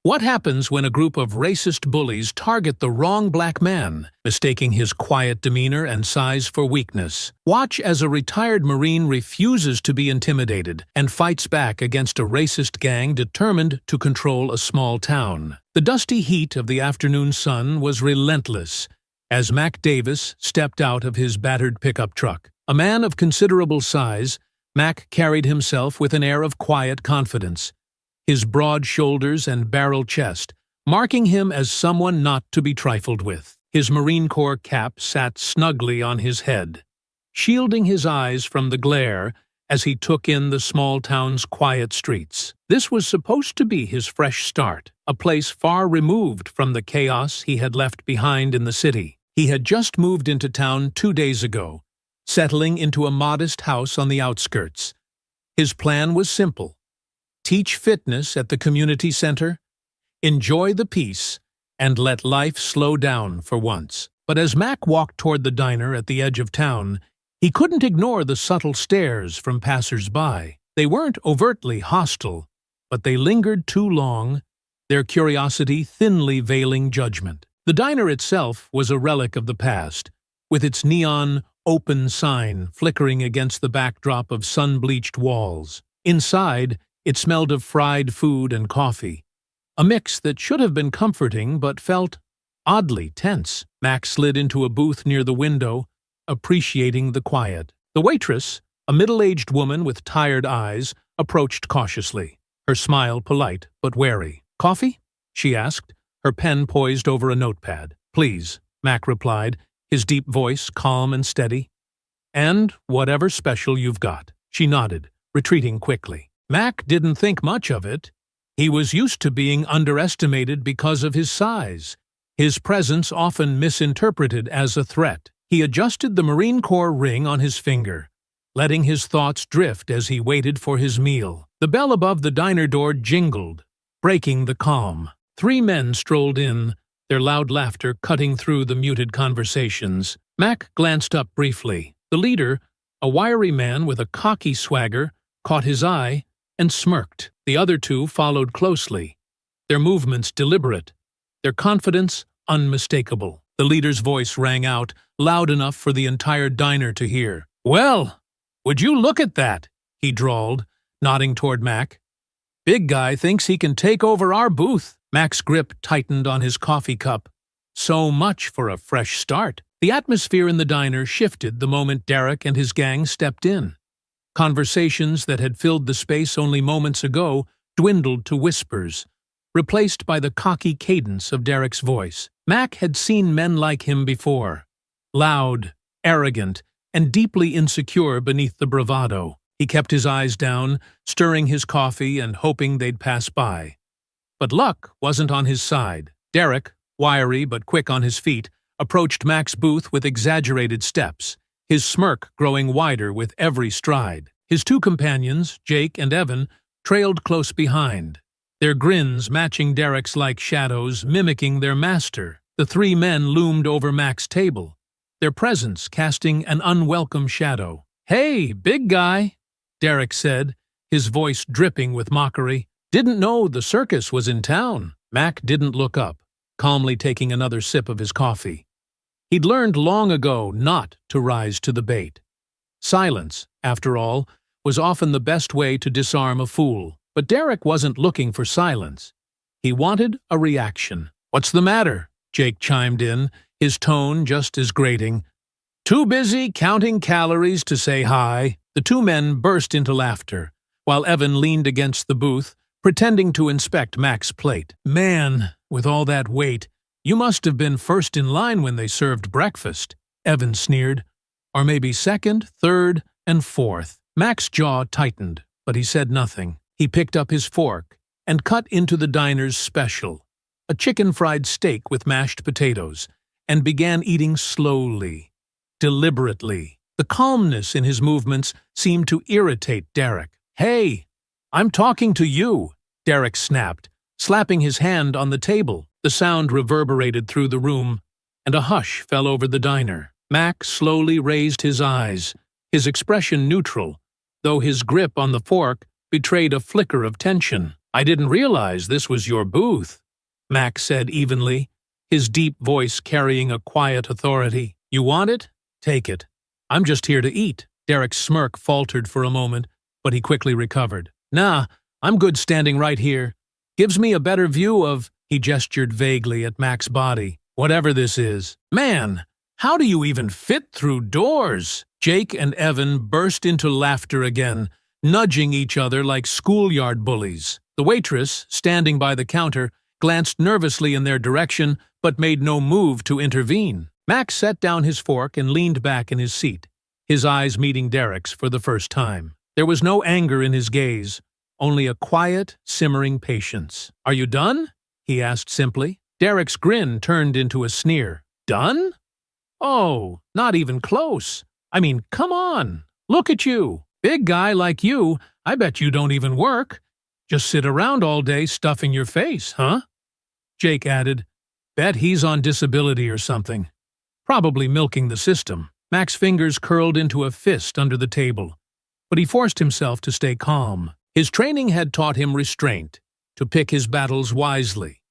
What happens when a group of racist bullies target the wrong black man, mistaking his quiet demeanor and size for weakness? Watch as a retired Marine refuses to be intimidated and fights back against a racist gang determined to control a small town. The dusty heat of the afternoon sun was relentless as Mac Davis stepped out of his battered pickup truck. A man of considerable size, Mac carried himself with an air of quiet confidence, his broad shoulders and barrel chest marking him as someone not to be trifled with. His Marine Corps cap sat snugly on his head, shielding his eyes from the glare as he took in the small town's quiet streets. This was supposed to be his fresh start, a place far removed from the chaos he had left behind in the city. He had just moved into town 2 days ago, settling into a modest house on the outskirts. His plan was simple: teach fitness at the community center, enjoy the peace, and let life slow down for once. But as Mac walked toward the diner at the edge of town, he couldn't ignore the subtle stares from passers-by. They weren't overtly hostile, but they lingered too long, their curiosity thinly veiling judgment. The diner itself was a relic of the past, with its neon open sign flickering against the backdrop of sun-bleached walls. Inside, it smelled of fried food and coffee, a mix that should have been comforting but felt oddly tense. Mac slid into a booth near the window, appreciating the quiet. The waitress, a middle-aged woman with tired eyes, approached cautiously, her smile polite but wary. "Coffee?" she asked, her pen poised over a notepad. "Please," Mac replied, his deep voice calm and steady. "And whatever special you've got." She nodded, retreating quickly. Mac didn't think much of it. He was used to being underestimated because of his size, his presence often misinterpreted as a threat. He adjusted the Marine Corps ring on his finger, letting his thoughts drift as he waited for his meal. The bell above the diner door jingled, breaking the calm. 3 men strolled in, their loud laughter cutting through the muted conversations. Mac glanced up briefly. The leader, a wiry man with a cocky swagger, caught his eye and smirked. The other 2 followed closely, their movements deliberate, their confidence unmistakable. The leader's voice rang out, loud enough for the entire diner to hear. "Well, would you look at that?" he drawled, nodding toward Mac. "Big guy thinks he can take over our booth." Mac's grip tightened on his coffee cup. So much for a fresh start. The atmosphere in the diner shifted the moment Derek and his gang stepped in. Conversations that had filled the space only moments ago dwindled to whispers, replaced by the cocky cadence of Derek's voice. Mac had seen men like him before, loud, arrogant, and deeply insecure beneath the bravado. He kept his eyes down, stirring his coffee and hoping they'd pass by. But luck wasn't on his side. Derek, wiry but quick on his feet, approached Mac's booth with exaggerated steps, his smirk growing wider with every stride. His 2 companions, Jake and Evan, trailed close behind, their grins matching Derek's like shadows, mimicking their master. The 3 men loomed over Mac's table, their presence casting an unwelcome shadow. "Hey, big guy," Derek said, his voice dripping with mockery. "Didn't know the circus was in town." Mac didn't look up, calmly taking another sip of his coffee. He'd learned long ago not to rise to the bait. Silence, after all, was often the best way to disarm a fool. But Derek wasn't looking for silence. He wanted a reaction. "What's the matter?" Jake chimed in, his tone just as grating. "Too busy counting calories to say hi." The 2 men burst into laughter, while Evan leaned against the booth, pretending to inspect Mac's plate. "Man, with all that weight, you must have been first in line when they served breakfast," Evan sneered. "Or maybe second, third, and fourth." Mac's jaw tightened, but he said nothing. He picked up his fork and cut into the diner's special, a chicken fried steak with mashed potatoes, and began eating slowly, deliberately. The calmness in his movements seemed to irritate Derek. "Hey, I'm talking to you," Derek snapped, slapping his hand on the table. The sound reverberated through the room, and a hush fell over the diner. Mac slowly raised his eyes, his expression neutral, though his grip on the fork betrayed a flicker of tension. I didn't realize this was your booth, Mac said evenly, his deep voice carrying a quiet authority. You want it? Take it. I'm just here to eat. Derek's smirk faltered for a moment, but he quickly recovered. Nah, I'm good standing right here. Gives me a better view of… He gestured vaguely at Mac's body. Whatever this is. Man, how do you even fit through doors? Jake and Evan burst into laughter again, nudging each other like schoolyard bullies. The waitress, standing by the counter, glanced nervously in their direction, but made no move to intervene. Mac set down his fork and leaned back in his seat, his eyes meeting Derek's for the first time. There was no anger in his gaze, only a quiet, simmering patience. Are you done? He asked simply. Derek's grin turned into a sneer. Done? Oh, not even close. I mean, come on. Look at you. Big guy like you, I bet you don't even work. Just sit around all day stuffing your face, huh? Jake added, Bet he's on disability or something. Probably milking the system. Mac's fingers curled into a fist under the table, but he forced himself to stay calm. His training had taught him restraint, to pick his battles wisely.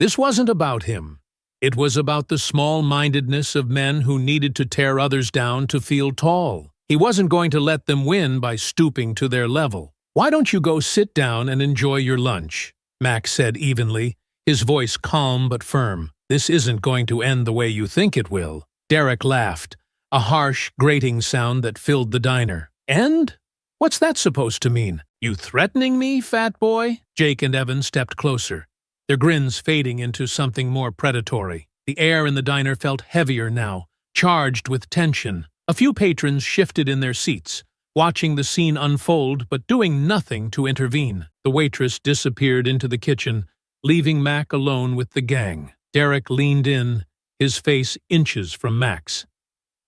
This wasn't about him. It was about the small-mindedness of men who needed to tear others down to feel tall. He wasn't going to let them win by stooping to their level. Why don't you go sit down and enjoy your lunch? Mac said evenly, his voice calm but firm. This isn't going to end the way you think it will. Derek laughed, a harsh, grating sound that filled the diner. End? What's that supposed to mean? You threatening me, fat boy? Jake and Evan stepped closer, their grins fading into something more predatory. The air in the diner felt heavier now, charged with tension. A few patrons shifted in their seats, watching the scene unfold but doing nothing to intervene. The waitress disappeared into the kitchen, leaving Mac alone with the gang. Derek leaned in, his face inches from Mac's.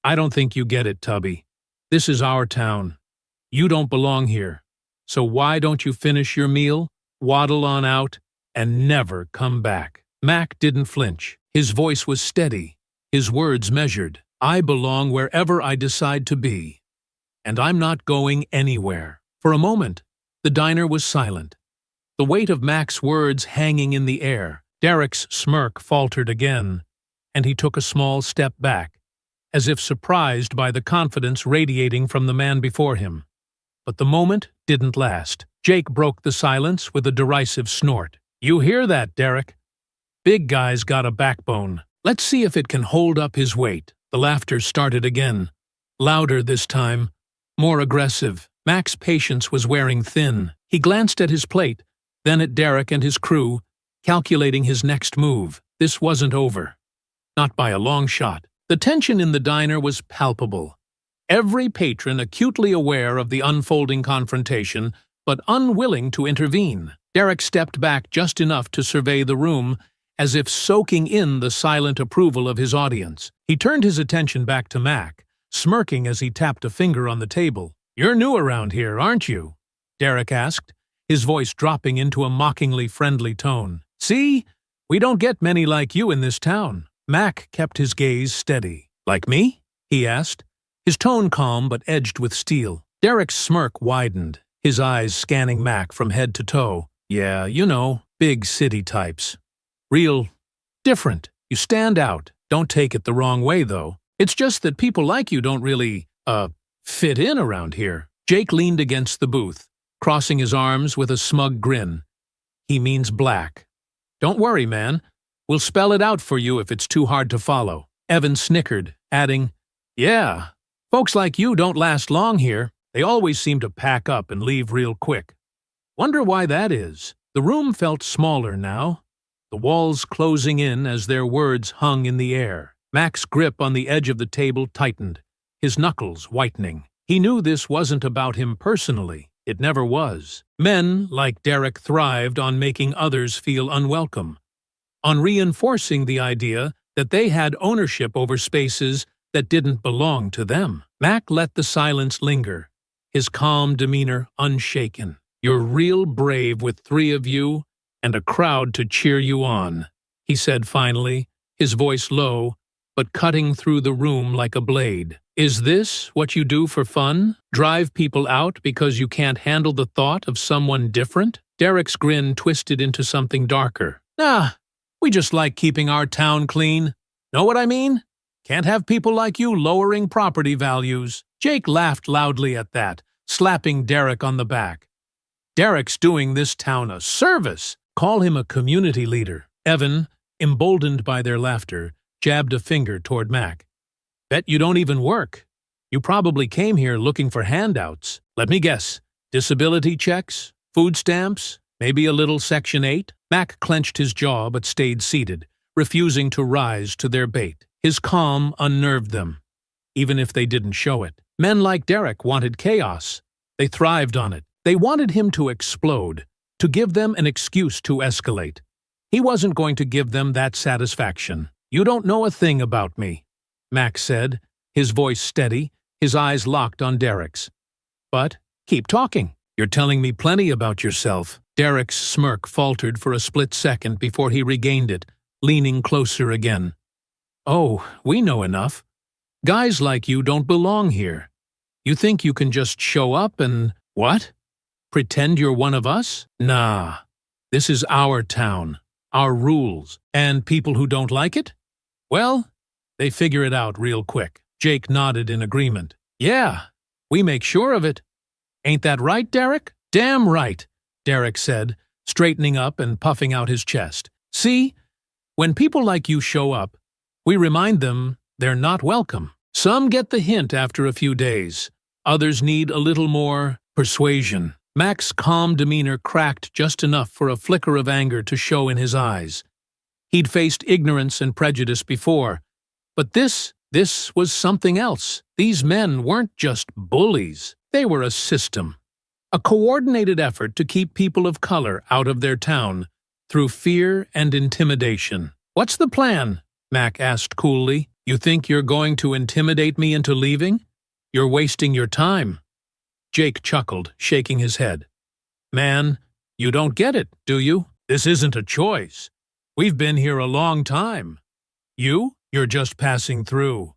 I don't think you get it, Tubby. This is our town. You don't belong here. So why don't you finish your meal, waddle on out, and never come back? Mac didn't flinch. His voice was steady, his words measured. I belong wherever I decide to be, and I'm not going anywhere. For a moment, the diner was silent, the weight of Mac's words hanging in the air. Derek's smirk faltered again, and he took a small step back, as if surprised by the confidence radiating from the man before him. But the moment didn't last. Jake broke the silence with a derisive snort. You hear that, Derek? Big guy's got a backbone. Let's see if it can hold up his weight. The laughter started again, louder this time, more aggressive. Mac's patience was wearing thin. He glanced at his plate, then at Derek and his crew, calculating his next move. This wasn't over. Not by a long shot. The tension in the diner was palpable. Every patron acutely aware of the unfolding confrontation, but unwilling to intervene. Derek stepped back just enough to survey the room, as if soaking in the silent approval of his audience. He turned his attention back to Mac, smirking as he tapped a finger on the table. You're new around here, aren't you? Derek asked, his voice dropping into a mockingly friendly tone. See? We don't get many like you in this town. Mac kept his gaze steady. Like me? He asked, his tone calm but edged with steel. Derek's smirk widened, his eyes scanning Mac from head to toe. Yeah, you know, big city types. Real different. You stand out. Don't take it the wrong way, though. It's just that people like you don't really, fit in around here. Jake leaned against the booth, crossing his arms with a smug grin. He means black. Don't worry, man. We'll spell it out for you if it's too hard to follow. Evan snickered, adding, Yeah, folks like you don't last long here. They always seem to pack up and leave real quick. Wonder why that is. The room felt smaller now, the walls closing in as their words hung in the air. Mac's grip on the edge of the table tightened, his knuckles whitening. He knew this wasn't about him personally. It never was. Men like Derek thrived on making others feel unwelcome, on reinforcing the idea that they had ownership over spaces that didn't belong to them. Mac let the silence linger, his calm demeanor unshaken. You're real brave with 3 of you and a crowd to cheer you on, he said finally, his voice low, but cutting through the room like a blade. Is this what you do for fun? Drive people out because you can't handle the thought of someone different? Derek's grin twisted into something darker. Nah, we just like keeping our town clean. Know what I mean? Can't have people like you lowering property values. Jake laughed loudly at that, slapping Derek on the back. Derek's doing this town a service. Call him a community leader. Evan, emboldened by their laughter, jabbed a finger toward Mac. Bet you don't even work. You probably came here looking for handouts. Let me guess. Disability checks? Food stamps? Maybe a little Section 8? Mac clenched his jaw but stayed seated, refusing to rise to their bait. His calm unnerved them, even if they didn't show it. Men like Derek wanted chaos. They thrived on it. They wanted him to explode, to give them an excuse to escalate. He wasn't going to give them that satisfaction. You don't know a thing about me, Mac said, his voice steady, his eyes locked on Derek's. But keep talking. You're telling me plenty about yourself. Derek's smirk faltered for a split second before he regained it, leaning closer again. Oh, we know enough. Guys like you don't belong here. You think you can just show up and… what? Pretend you're one of us? Nah. This is our town, our rules, and people who don't like it? Well, they figure it out real quick. Jake nodded in agreement. Yeah, we make sure of it. Ain't that right, Derek? Damn right, Derek said, straightening up and puffing out his chest. See, when people like you show up, we remind them they're not welcome. Some get the hint after a few days. Others need a little more persuasion. Mac's calm demeanor cracked just enough for a flicker of anger to show in his eyes. He'd faced ignorance and prejudice before, but this was something else. These men weren't just bullies. They were a system. A coordinated effort to keep people of color out of their town through fear and intimidation. What's the plan? Mac asked coolly. You think you're going to intimidate me into leaving? You're wasting your time. Jake chuckled, shaking his head. Man, you don't get it, do you? This isn't a choice. We've been here a long time. You're just passing through.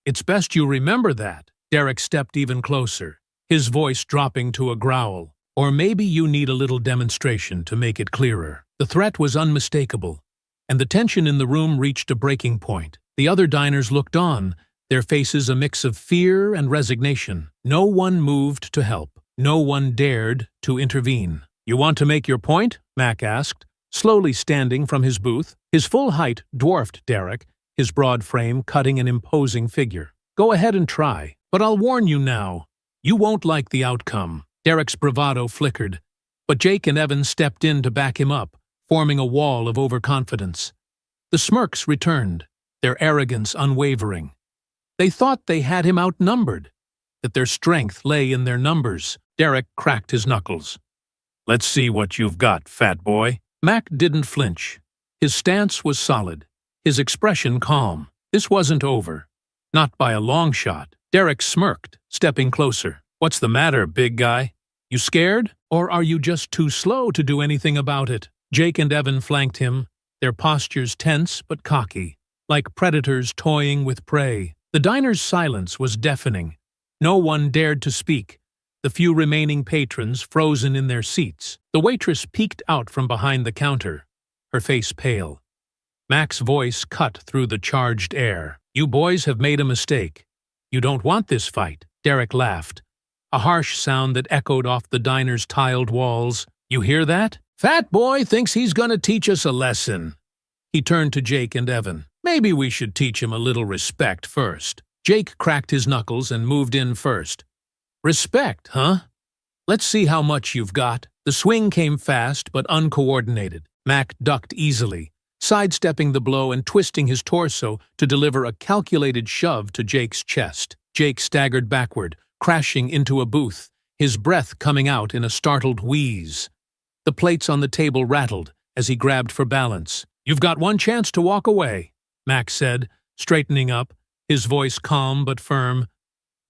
It's best you remember that. Derek stepped even closer, his voice dropping to a growl. Or maybe you need a little demonstration to make it clearer. The threat was unmistakable, and the tension in the room reached a breaking point. The other diners looked on, their faces a mix of fear and resignation. No one moved to help. No one dared to intervene. You want to make your point? Mac asked, slowly standing from his booth. His full height dwarfed Derek, his broad frame cutting an imposing figure. Go ahead and try, but I'll warn you now, you won't like the outcome. Derek's bravado flickered, but Jake and Evan stepped in to back him up, forming a wall of overconfidence. The smirks returned, their arrogance unwavering. They thought they had him outnumbered, that their strength lay in their numbers. Derek cracked his knuckles. Let's see what you've got, fat boy. Mac didn't flinch. His stance was solid, his expression calm. This wasn't over. Not by a long shot. Derek smirked, stepping closer. What's the matter, big guy? You scared? Or are you just too slow to do anything about it? Jake and Evan flanked him, their postures tense but cocky, like predators toying with prey. The diner's silence was deafening. No one dared to speak, the few remaining patrons frozen in their seats. The waitress peeked out from behind the counter, her face pale. Mac's voice cut through the charged air. You boys have made a mistake. You don't want this fight. Derek laughed, a harsh sound that echoed off the diner's tiled walls. You hear that? Fat boy thinks he's gonna teach us a lesson. He turned to Jake and Evan. Maybe we should teach him a little respect first. Jake cracked his knuckles and moved in first. Respect, huh? Let's see how much you've got. The swing came fast but uncoordinated. Mac ducked easily, sidestepping the blow and twisting his torso to deliver a calculated shove to Jake's chest. Jake staggered backward, crashing into a booth, his breath coming out in a startled wheeze. The plates on the table rattled as he grabbed for balance. You've got one chance to walk away, Mac said, straightening up, his voice calm but firm.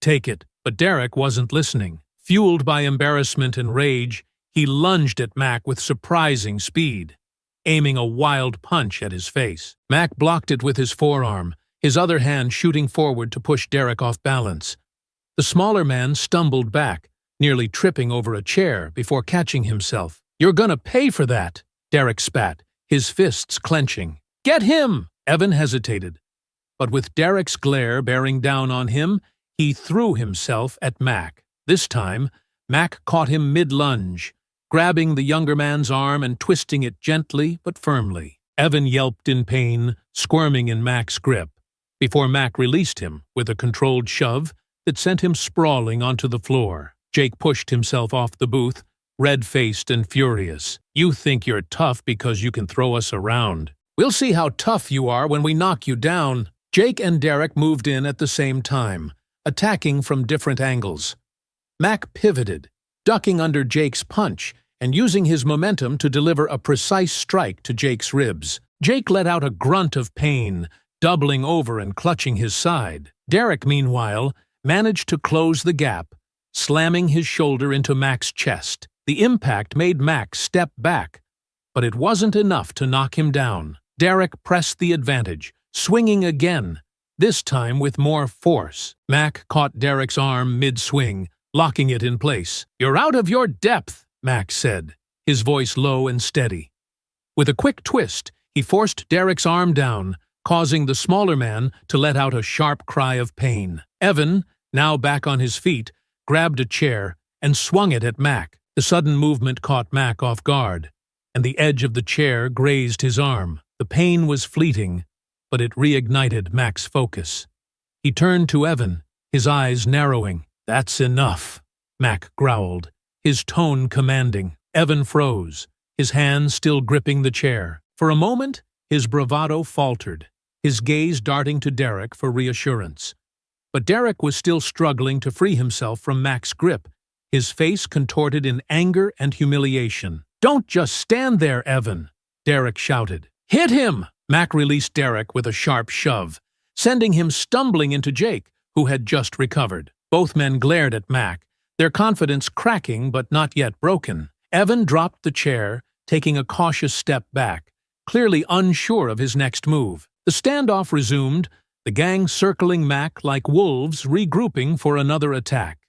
Take it. But Derek wasn't listening. Fueled by embarrassment and rage, he lunged at Mac with surprising speed, aiming a wild punch at his face. Mac blocked it with his forearm, his other hand shooting forward to push Derek off balance. The smaller man stumbled back, nearly tripping over a chair before catching himself. "You're gonna pay for that," Derek spat, his fists clenching. "Get him!" Evan hesitated. But with Derek's glare bearing down on him, he threw himself at Mac. This time, Mac caught him mid-lunge, grabbing the younger man's arm and twisting it gently but firmly. Evan yelped in pain, squirming in Mac's grip, before Mac released him with a controlled shove that sent him sprawling onto the floor. Jake pushed himself off the booth, red-faced and furious. "You think you're tough because you can throw us around. We'll see how tough you are when we knock you down." Jake and Derek moved in at the same time, attacking from different angles. Mac pivoted, ducking under Jake's punch and using his momentum to deliver a precise strike to Jake's ribs. Jake let out a grunt of pain, doubling over and clutching his side. Derek, meanwhile, managed to close the gap, slamming his shoulder into Mac's chest. The impact made Mac step back, but it wasn't enough to knock him down. Derek pressed the advantage, swinging again, this time with more force. Mac caught Derek's arm mid-swing, locking it in place. "You're out of your depth," Mac said, his voice low and steady. With a quick twist, he forced Derek's arm down, causing the smaller man to let out a sharp cry of pain. Evan, now back on his feet, grabbed a chair and swung it at Mac. The sudden movement caught Mac off guard, and the edge of the chair grazed his arm. The pain was fleeting, but it reignited Mac's focus. He turned to Evan, his eyes narrowing. "That's enough," Mac growled, his tone commanding. Evan froze, his hand still gripping the chair. For a moment, his bravado faltered, his gaze darting to Derek for reassurance. But Derek was still struggling to free himself from Mac's grip, his face contorted in anger and humiliation. "Don't just stand there, Evan," Derek shouted. "Hit him!" Mac released Derek with a sharp shove, sending him stumbling into Jake, who had just recovered. Both men glared at Mac, their confidence cracking but not yet broken. Evan dropped the chair, taking a cautious step back, clearly unsure of his next move. The standoff resumed, the gang circling Mac like wolves regrouping for another attack.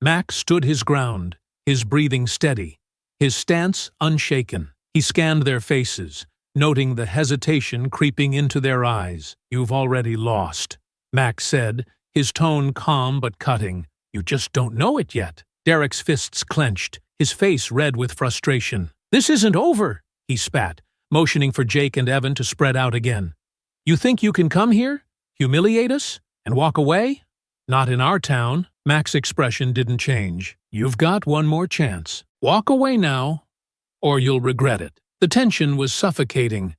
Mac stood his ground, his breathing steady, his stance unshaken. He scanned their faces, noting the hesitation creeping into their eyes. "You've already lost," Mac said, his tone calm but cutting. "You just don't know it yet." Derek's fists clenched, his face red with frustration. "This isn't over," he spat, motioning for Jake and Evan to spread out again. "You think you can come here, humiliate us, and walk away? Not in our town." Mac's expression didn't change. "You've got one more chance. Walk away now, or you'll regret it." The tension was suffocating,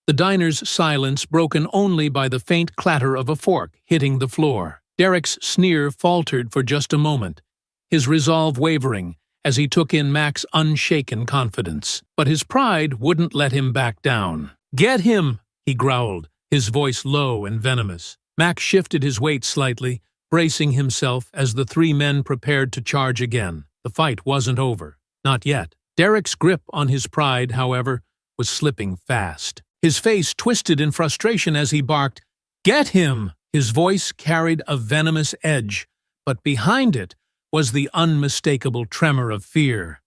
the diner's silence broken only by the faint clatter of a fork hitting the floor. Derek's sneer faltered for just a moment, his resolve wavering as he took in Mac's unshaken confidence. But his pride wouldn't let him back down. "Get him!" he growled, his voice low and venomous. Mac shifted his weight slightly, bracing himself as the three men prepared to charge again. The fight wasn't over. Not yet. Derek's grip on his pride, however, was slipping fast. His face twisted in frustration as he barked, "Get him!" His voice carried a venomous edge, but behind it was the unmistakable tremor of fear.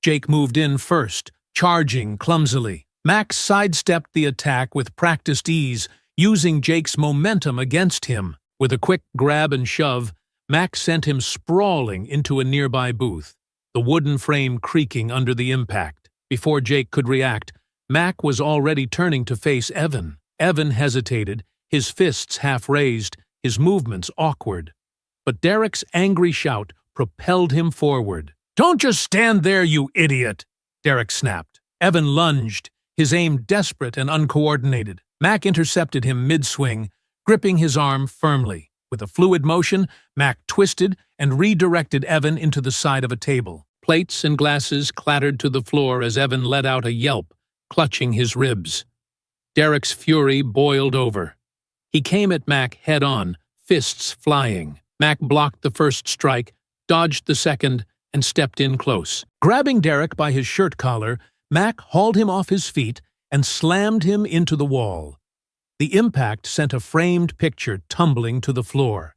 Jake moved in first, charging clumsily. Mac sidestepped the attack with practiced ease, using Jake's momentum against him. With a quick grab and shove, Mac sent him sprawling into a nearby booth, the wooden frame creaking under the impact. Before Jake could react, Mac was already turning to face Evan. Evan hesitated, his fists half raised, his movements awkward. But Derek's angry shout propelled him forward. "Don't just stand there, you idiot!" Derek snapped. Evan lunged, his aim desperate and uncoordinated. Mac intercepted him mid-swing, gripping his arm firmly. With a fluid motion, Mac twisted and redirected Evan into the side of a table. Plates and glasses clattered to the floor as Evan let out a yelp, clutching his ribs. Derek's fury boiled over. He came at Mac head-on, fists flying. Mac blocked the first strike, dodged the second, and stepped in close. Grabbing Derek by his shirt collar, Mac hauled him off his feet and slammed him into the wall. The impact sent a framed picture tumbling to the floor,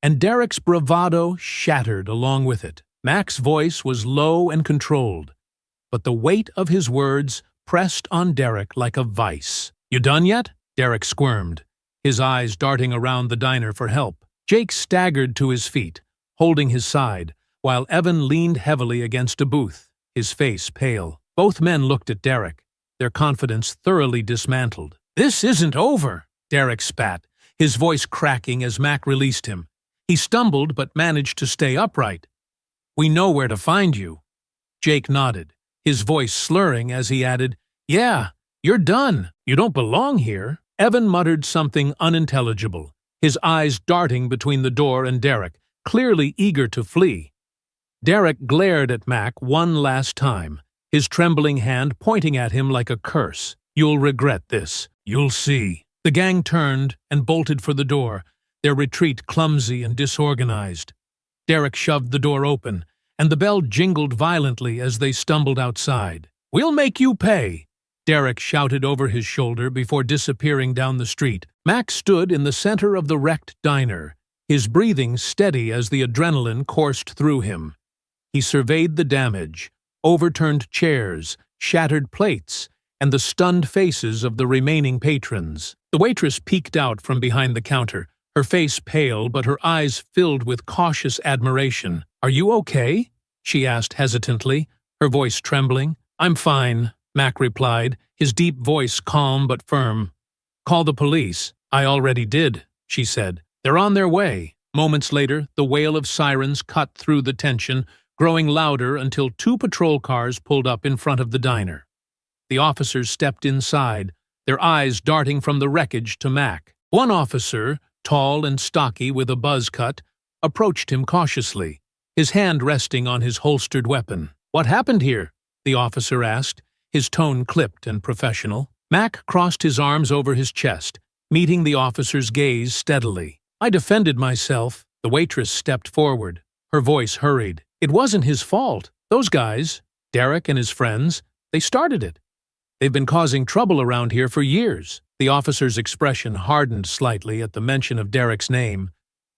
and Derek's bravado shattered along with it. Mac's voice was low and controlled, but the weight of his words pressed on Derek like a vice. "You done yet?" Derek squirmed, his eyes darting around the diner for help. Jake staggered to his feet, holding his side, while Evan leaned heavily against a booth, his face pale. Both men looked at Derek, their confidence thoroughly dismantled. "This isn't over," Derek spat, his voice cracking as Mac released him. He stumbled but managed to stay upright. "We know where to find you." Jake nodded, his voice slurring as he added, "Yeah, you're done. You don't belong here." Evan muttered something unintelligible, his eyes darting between the door and Derek, clearly eager to flee. Derek glared at Mac one last time, his trembling hand pointing at him like a curse. "You'll regret this. You'll see." The gang turned and bolted for the door, their retreat clumsy and disorganized. Derek shoved the door open, and the bell jingled violently as they stumbled outside. "We'll make you pay," Derek shouted over his shoulder before disappearing down the street. Mac stood in the center of the wrecked diner, his breathing steady as the adrenaline coursed through him. He surveyed the damage, overturned chairs, shattered plates, and the stunned faces of the remaining patrons. The waitress peeked out from behind the counter, her face pale but her eyes filled with cautious admiration. "Are you okay?" she asked hesitantly, her voice trembling. "I'm fine," Mac replied, his deep voice calm but firm. "Call the police." "I already did," she said. "They're on their way." Moments later, the wail of sirens cut through the tension, growing louder until 2 patrol cars pulled up in front of the diner. The officers stepped inside, their eyes darting from the wreckage to Mac. One officer, tall and stocky with a buzz cut, approached him cautiously, his hand resting on his holstered weapon. "What happened here?" the officer asked, his tone clipped and professional. Mac crossed his arms over his chest, meeting the officer's gaze steadily. "I defended myself." The waitress stepped forward, her voice hurried. "It wasn't his fault. Those guys, Derek and his friends, they started it. They've been causing trouble around here for years." The officer's expression hardened slightly at the mention of Derek's name,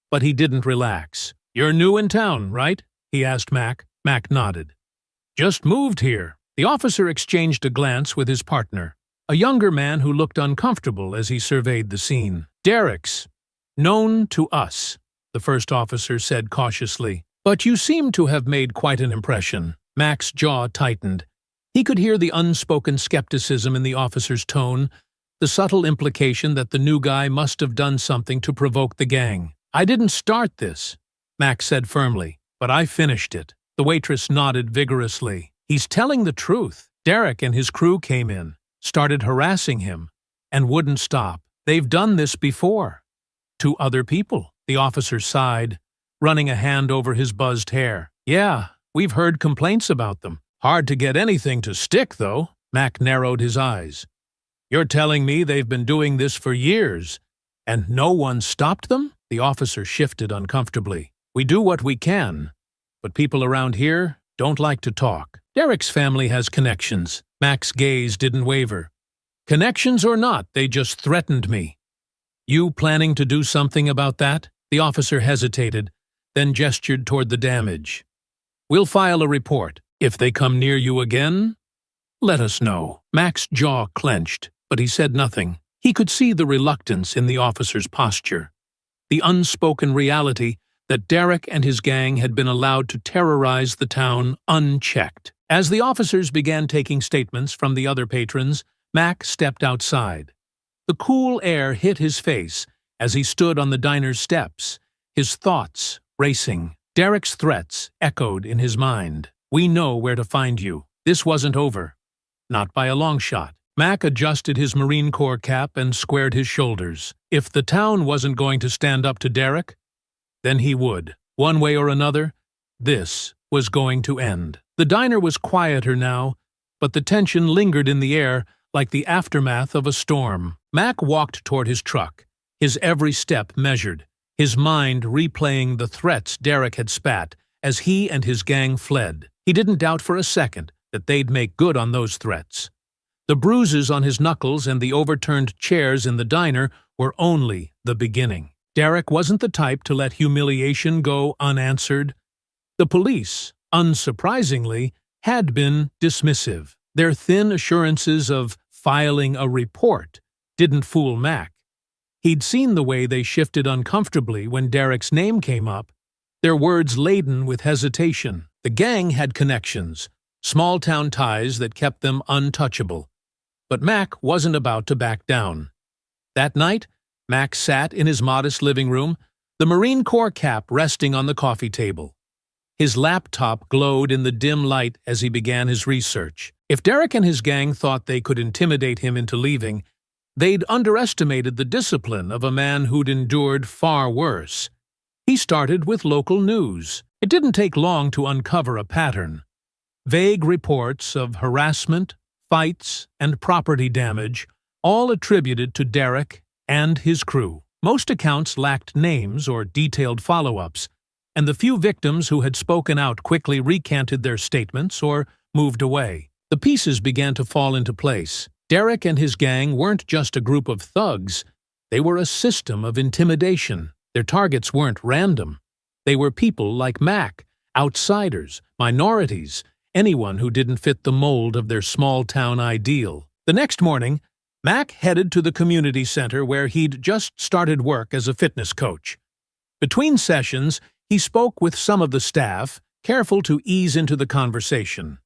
but he didn't relax. "You're new in town, right?" he asked Mac. Mac nodded. "Just moved here." The officer exchanged a glance with his partner, a younger man who looked uncomfortable as he surveyed the scene. "Derek's known to us," the first officer said cautiously. "But you seem to have made quite an impression." Mac's jaw tightened. He could hear the unspoken skepticism in the officer's tone, the subtle implication that the new guy must have done something to provoke the gang. "I didn't start this," Mac said firmly, "but I finished it." The waitress nodded vigorously. "He's telling the truth. Derek and his crew came in, started harassing him, and wouldn't stop. They've done this before. To other people." The officer sighed, running a hand over his buzzed hair. "Yeah, we've heard complaints about them. Hard to get anything to stick, though." Mac narrowed his eyes. "You're telling me they've been doing this for years, and no one stopped them?" The officer shifted uncomfortably. "We do what we can, but people around here don't like to talk. Derek's family has connections." Mac's gaze didn't waver. "Connections or not, they just threatened me." "You planning to do something about that?" The officer hesitated, then gestured toward the damage. "We'll file a report. If they come near you again, let us know." Mac's jaw clenched, but he said nothing. He could see the reluctance in the officer's posture, the unspoken reality that Derek and his gang had been allowed to terrorize the town unchecked. As the officers began taking statements from the other patrons, Mac stepped outside. The cool air hit his face as he stood on the diner's steps, his thoughts racing. Derek's threats echoed in his mind. "We know where to find you." This wasn't over. Not by a long shot. Mac adjusted his Marine Corps cap and squared his shoulders. If the town wasn't going to stand up to Derek, then he would. One way or another, this was going to end. The diner was quieter now, but the tension lingered in the air like the aftermath of a storm. Mac walked toward his truck, his every step measured, his mind replaying the threats Derek had spat as he and his gang fled. He didn't doubt for a second that they'd make good on those threats. The bruises on his knuckles and the overturned chairs in the diner were only the beginning. Derek wasn't the type to let humiliation go unanswered. The police, unsurprisingly, had been dismissive. Their thin assurances of filing a report didn't fool Mac. He'd seen the way they shifted uncomfortably when Derek's name came up, their words laden with hesitation. The gang had connections, small-town ties that kept them untouchable. But Mac wasn't about to back down. That night, Mac sat in his modest living room, the Marine Corps cap resting on the coffee table. His laptop glowed in the dim light as he began his research. If Derek and his gang thought they could intimidate him into leaving, they'd underestimated the discipline of a man who'd endured far worse. He started with local news. It didn't take long to uncover a pattern. Vague reports of harassment, fights, and property damage, all attributed to Derek and his crew. Most accounts lacked names or detailed follow-ups, and the few victims who had spoken out quickly recanted their statements or moved away. The pieces began to fall into place. Derek and his gang weren't just a group of thugs. They were a system of intimidation. Their targets weren't random. They were people like Mac, outsiders, minorities, anyone who didn't fit the mold of their small-town ideal. The next morning, Mac headed to the community center where he'd just started work as a fitness coach. Between sessions, he spoke with some of the staff, careful to ease into the conversation.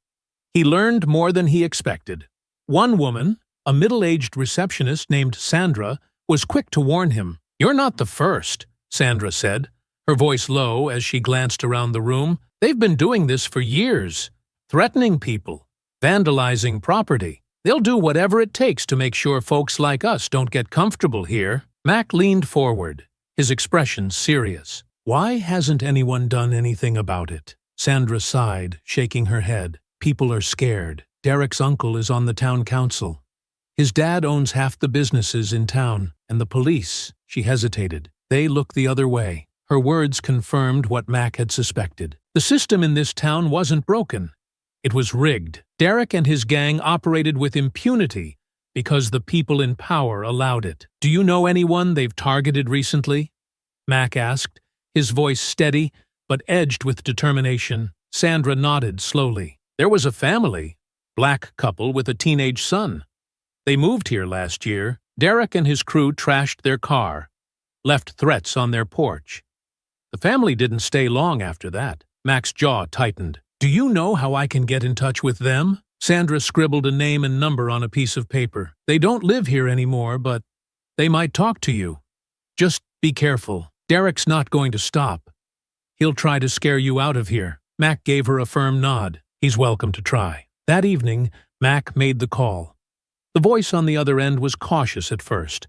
He learned more than he expected. One woman, a middle-aged receptionist named Sandra, was quick to warn him. "You're not the first," Sandra said, her voice low as she glanced around the room. "They've been doing this for years, threatening people, vandalizing property. They'll do whatever it takes to make sure folks like us don't get comfortable here." Mac leaned forward, his expression serious. "Why hasn't anyone done anything about it?" Sandra sighed, shaking her head. "People are scared. Derek's uncle is on the town council. His dad owns half the businesses in town, and the police," she hesitated, "they look the other way." Her words confirmed what Mac had suspected. The system in this town wasn't broken. It was rigged. Derek and his gang operated with impunity because the people in power allowed it. "Do you know anyone they've targeted recently?" Mac asked, his voice steady but edged with determination. Sandra nodded slowly. "There was a family, black couple with a teenage son. They moved here last year. Derek and his crew trashed their car, left threats on their porch. The family didn't stay long after that." Mac's jaw tightened. "Do you know how I can get in touch with them?" Sandra scribbled a name and number on a piece of paper. "They don't live here anymore, but they might talk to you. Just be careful. Derek's not going to stop. He'll try to scare you out of here." Mac gave her a firm nod. "He's welcome to try." That evening, Mac made the call. The voice on the other end was cautious at first,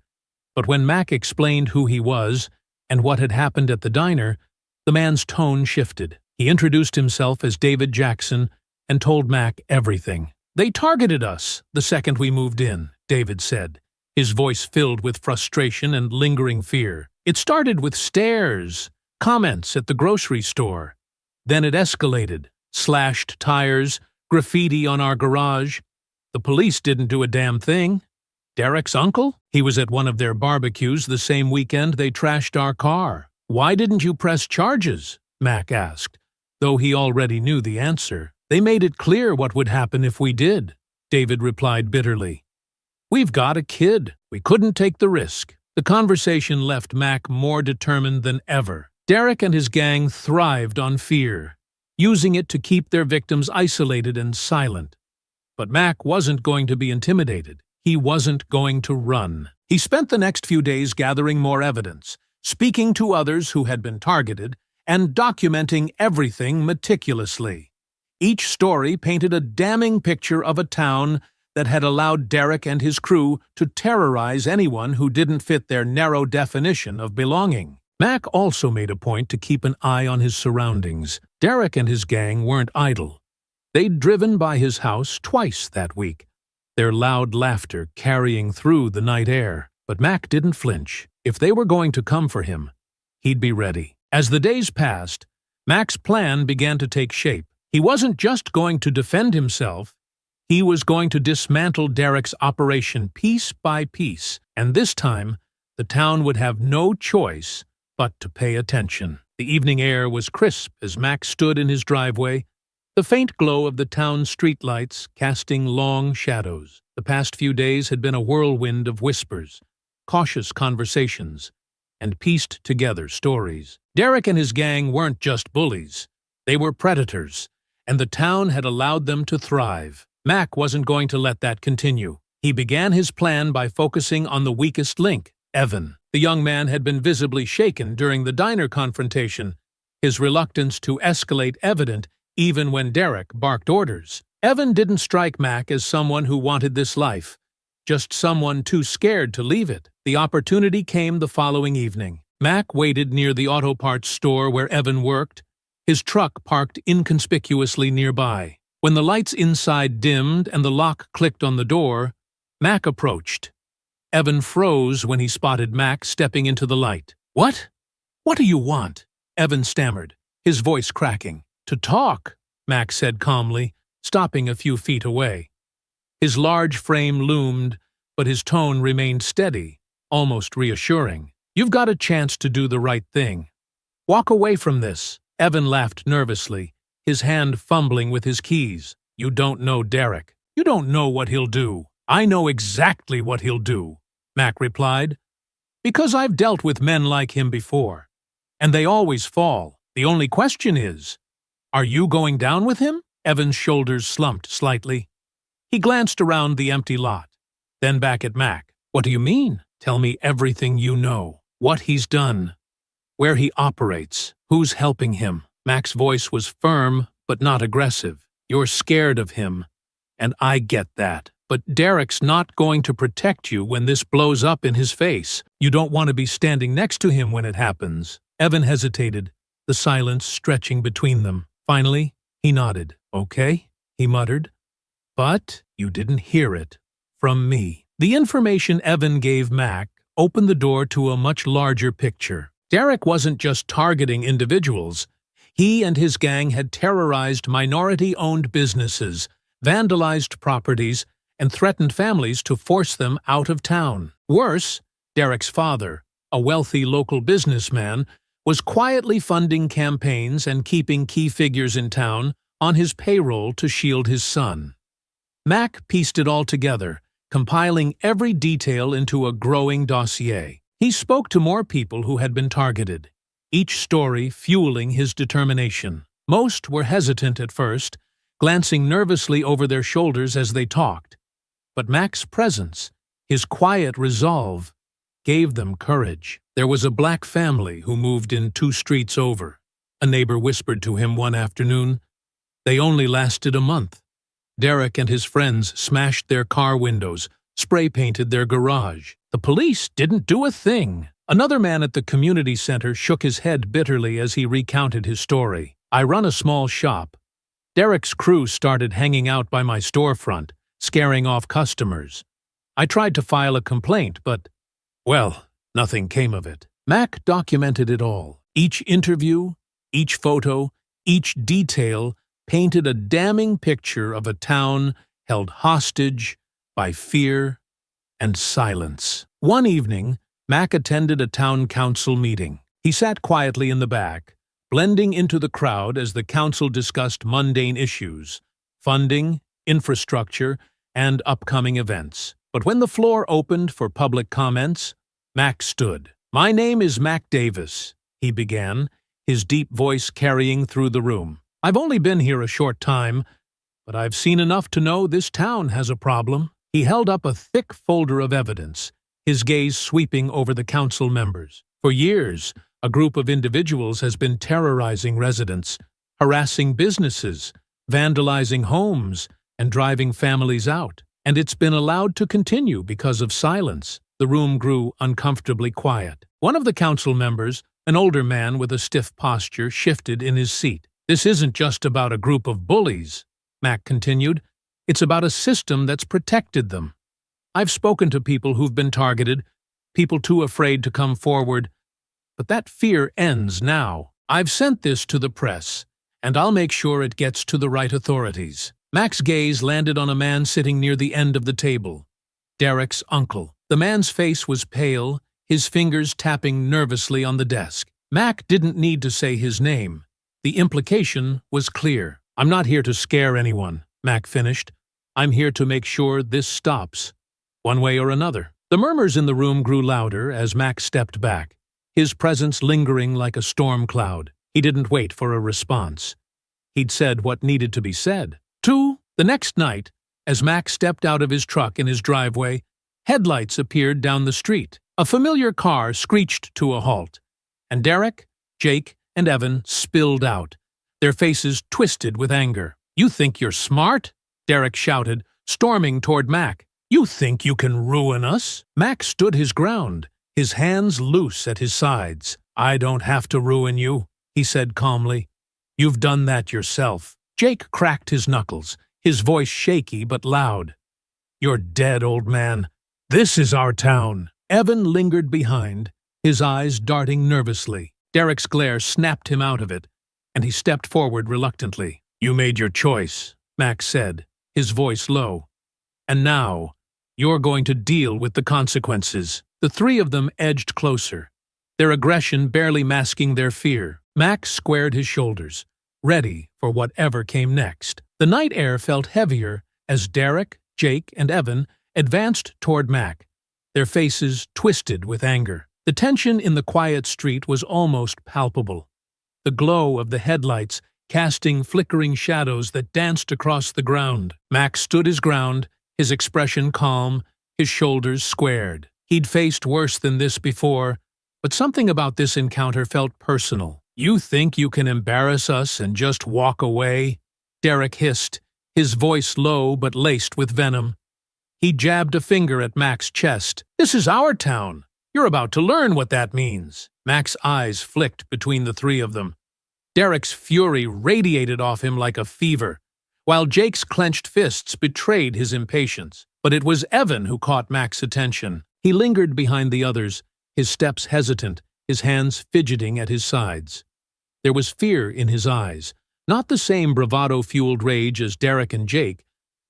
but when Mac explained who he was and what had happened at the diner, the man's tone shifted. He introduced himself as David Jackson and told Mac everything. "They targeted us the second we moved in," David said, his voice filled with frustration and lingering fear. "It started with stares, comments at the grocery store. Then it escalated. Slashed tires, graffiti on our garage. The police didn't do a damn thing. Derek's uncle? He was at one of their barbecues the same weekend they trashed our car. Why didn't you press charges?" Mac asked, though he already knew the answer. "They made it clear what would happen if we did," David replied bitterly. "We've got a kid. We couldn't take the risk." The conversation left Mac more determined than ever. Derek and his gang thrived on fear, using it to keep their victims isolated and silent. But Mac wasn't going to be intimidated. He wasn't going to run. He spent the next few days gathering more evidence, speaking to others who had been targeted, and documenting everything meticulously. Each story painted a damning picture of a town that had allowed Derek and his crew to terrorize anyone who didn't fit their narrow definition of belonging. Mac also made a point to keep an eye on his surroundings. Derek and his gang weren't idle. They'd driven by his house twice that week, their loud laughter carrying through the night air. But Mac didn't flinch. If they were going to come for him, he'd be ready. As the days passed, Mac's plan began to take shape. He wasn't just going to defend himself, he was going to dismantle Derek's operation piece by piece, and this time, the town would have no choice but to pay attention. The evening air was crisp as Mac stood in his driveway, The faint glow of the town's streetlights casting long shadows. The past few days had been a whirlwind of whispers, cautious conversations, and pieced-together stories. Derek and his gang weren't just bullies. They were predators, and the town had allowed them to thrive. Mac wasn't going to let that continue. He began his plan by focusing on the weakest link, Evan. The young man had been visibly shaken during the diner confrontation, his reluctance to escalate evident even when Derek barked orders. Evan didn't strike Mac as someone who wanted this life, just someone too scared to leave it. The opportunity came the following evening. Mac waited near the auto parts store where Evan worked, his truck parked inconspicuously nearby. When the lights inside dimmed and the lock clicked on the door, Mac approached. Evan froze when he spotted Mac stepping into the light. "What? What do you want?" Evan stammered, his voice cracking. "To talk," Mac said calmly, stopping a few feet away. His large frame loomed, but his tone remained steady, almost reassuring. "You've got a chance to do the right thing. Walk away from this." Evan laughed nervously, his hand fumbling with his keys. "You don't know Derek. You don't know what he'll do." "I know exactly what he'll do," Mac replied, "because I've dealt with men like him before, and they always fall. The only question is, are you going down with him?" Evan's shoulders slumped slightly. He glanced around the empty lot, then back at Mac. "What do you mean? Tell me everything you know. What he's done, where he operates, who's helping him." Mac's voice was firm, but not aggressive. "You're scared of him, and I get that. But Derek's not going to protect you when this blows up in his face. You don't want to be standing next to him when it happens." Evan hesitated, the silence stretching between them. Finally, he nodded. "Okay," he muttered. "But you didn't hear it from me." The information Evan gave Mac opened the door to a much larger picture. Derek wasn't just targeting individuals. He and his gang had terrorized minority-owned businesses, vandalized properties, and threatened families to force them out of town. Worse, Derek's father, a wealthy local businessman, was quietly funding campaigns and keeping key figures in town on his payroll to shield his son. Mac pieced it all together, compiling every detail into a growing dossier. He spoke to more people who had been targeted, each story fueling his determination. Most were hesitant at first, glancing nervously over their shoulders as they talked. But Mac's presence, his quiet resolve, gave them courage. There was a black family who moved in 2 streets over. A neighbor whispered to him one afternoon. They only lasted a month. Derek and his friends smashed their car windows, spray-painted their garage. The police didn't do a thing. Another man at the community center shook his head bitterly as he recounted his story. "I run a small shop. Derek's crew started hanging out by my storefront, scaring off customers. I tried to file a complaint, but, well, nothing came of it." Mac documented it all. Each interview, each photo, each detail painted a damning picture of a town held hostage by fear and silence. One evening, Mac attended a town council meeting. He sat quietly in the back, blending into the crowd as the council discussed mundane issues, funding, infrastructure, and upcoming events. But when the floor opened for public comments, Mac stood. "My name is Mac Davis," he began, his deep voice carrying through the room. "I've only been here a short time, but I've seen enough to know this town has a problem." He held up a thick folder of evidence, his gaze sweeping over the council members. "For years, a group of individuals has been terrorizing residents, harassing businesses, vandalizing homes, and driving families out. And it's been allowed to continue because of silence." The room grew uncomfortably quiet. One of the council members, an older man with a stiff posture, shifted in his seat. "This isn't just about a group of bullies," Mac continued. "It's about a system that's protected them. I've spoken to people who've been targeted, people too afraid to come forward, but that fear ends now. I've sent this to the press, and I'll make sure it gets to the right authorities." Mac's gaze landed on a man sitting near the end of the table, Derek's uncle. The man's face was pale, his fingers tapping nervously on the desk. Mac didn't need to say his name. The implication was clear. I'm not here to scare anyone, Mac finished. I'm here to make sure this stops, one way or another. The murmurs in the room grew louder as Mac stepped back, his presence lingering like a storm cloud. He didn't wait for a response. He'd said what needed to be said. The next night, as Mac stepped out of his truck in his driveway, headlights appeared down the street. A familiar car screeched to a halt, and Derek, Jake, and Evan spilled out, their faces twisted with anger. "You think you're smart?" Derek shouted, storming toward Mac. "You think you can ruin us?" Mac stood his ground, his hands loose at his sides. "I don't have to ruin you," he said calmly. "You've done that yourself." Jake cracked his knuckles, his voice shaky but loud. "You're dead, old man. This is our town." Evan lingered behind, his eyes darting nervously. Derek's glare snapped him out of it, and he stepped forward reluctantly. "You made your choice," Mac said, his voice low. "And now, you're going to deal with the consequences." The three of them edged closer, their aggression barely masking their fear. Mac squared his shoulders, ready for whatever came next. The night air felt heavier as Derek, Jake, and Evan advanced toward Mac, their faces twisted with anger. The tension in the quiet street was almost palpable, the glow of the headlights casting flickering shadows that danced across the ground. Mac stood his ground, his expression calm, his shoulders squared. He'd faced worse than this before, but something about this encounter felt personal. "You think you can embarrass us and just walk away?" Derek hissed, his voice low but laced with venom. He jabbed a finger at Mac's chest. "This is our town. You're about to learn what that means." Mac's eyes flicked between the three of them. Derek's fury radiated off him like a fever, while Jake's clenched fists betrayed his impatience. But it was Evan who caught Mac's attention. He lingered behind the others, his steps hesitant, his hands fidgeting at his sides. There was fear in his eyes, not the same bravado-fueled rage as Derek and Jake,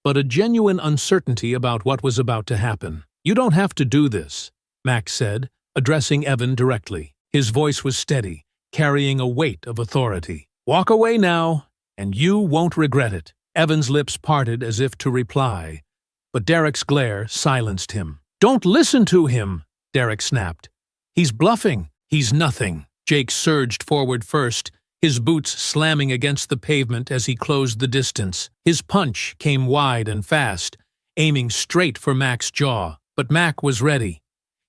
but a genuine uncertainty about what was about to happen. "You don't have to do this," Mac said, addressing Evan directly. His voice was steady, carrying a weight of authority. "Walk away now, and you won't regret it." Evan's lips parted as if to reply, but Derek's glare silenced him. "Don't listen to him," Derek snapped. "He's bluffing. He's nothing." Jake surged forward first, his boots slamming against the pavement as he closed the distance. His punch came wide and fast, aiming straight for Mac's jaw. But Mac was ready.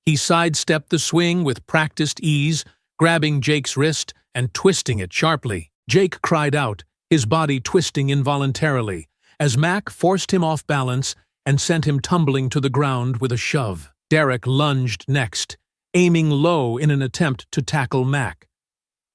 He sidestepped the swing with practiced ease, grabbing Jake's wrist and twisting it sharply. Jake cried out, his body twisting involuntarily, as Mac forced him off balance and sent him tumbling to the ground with a shove. Derek lunged next, aiming low in an attempt to tackle Mac.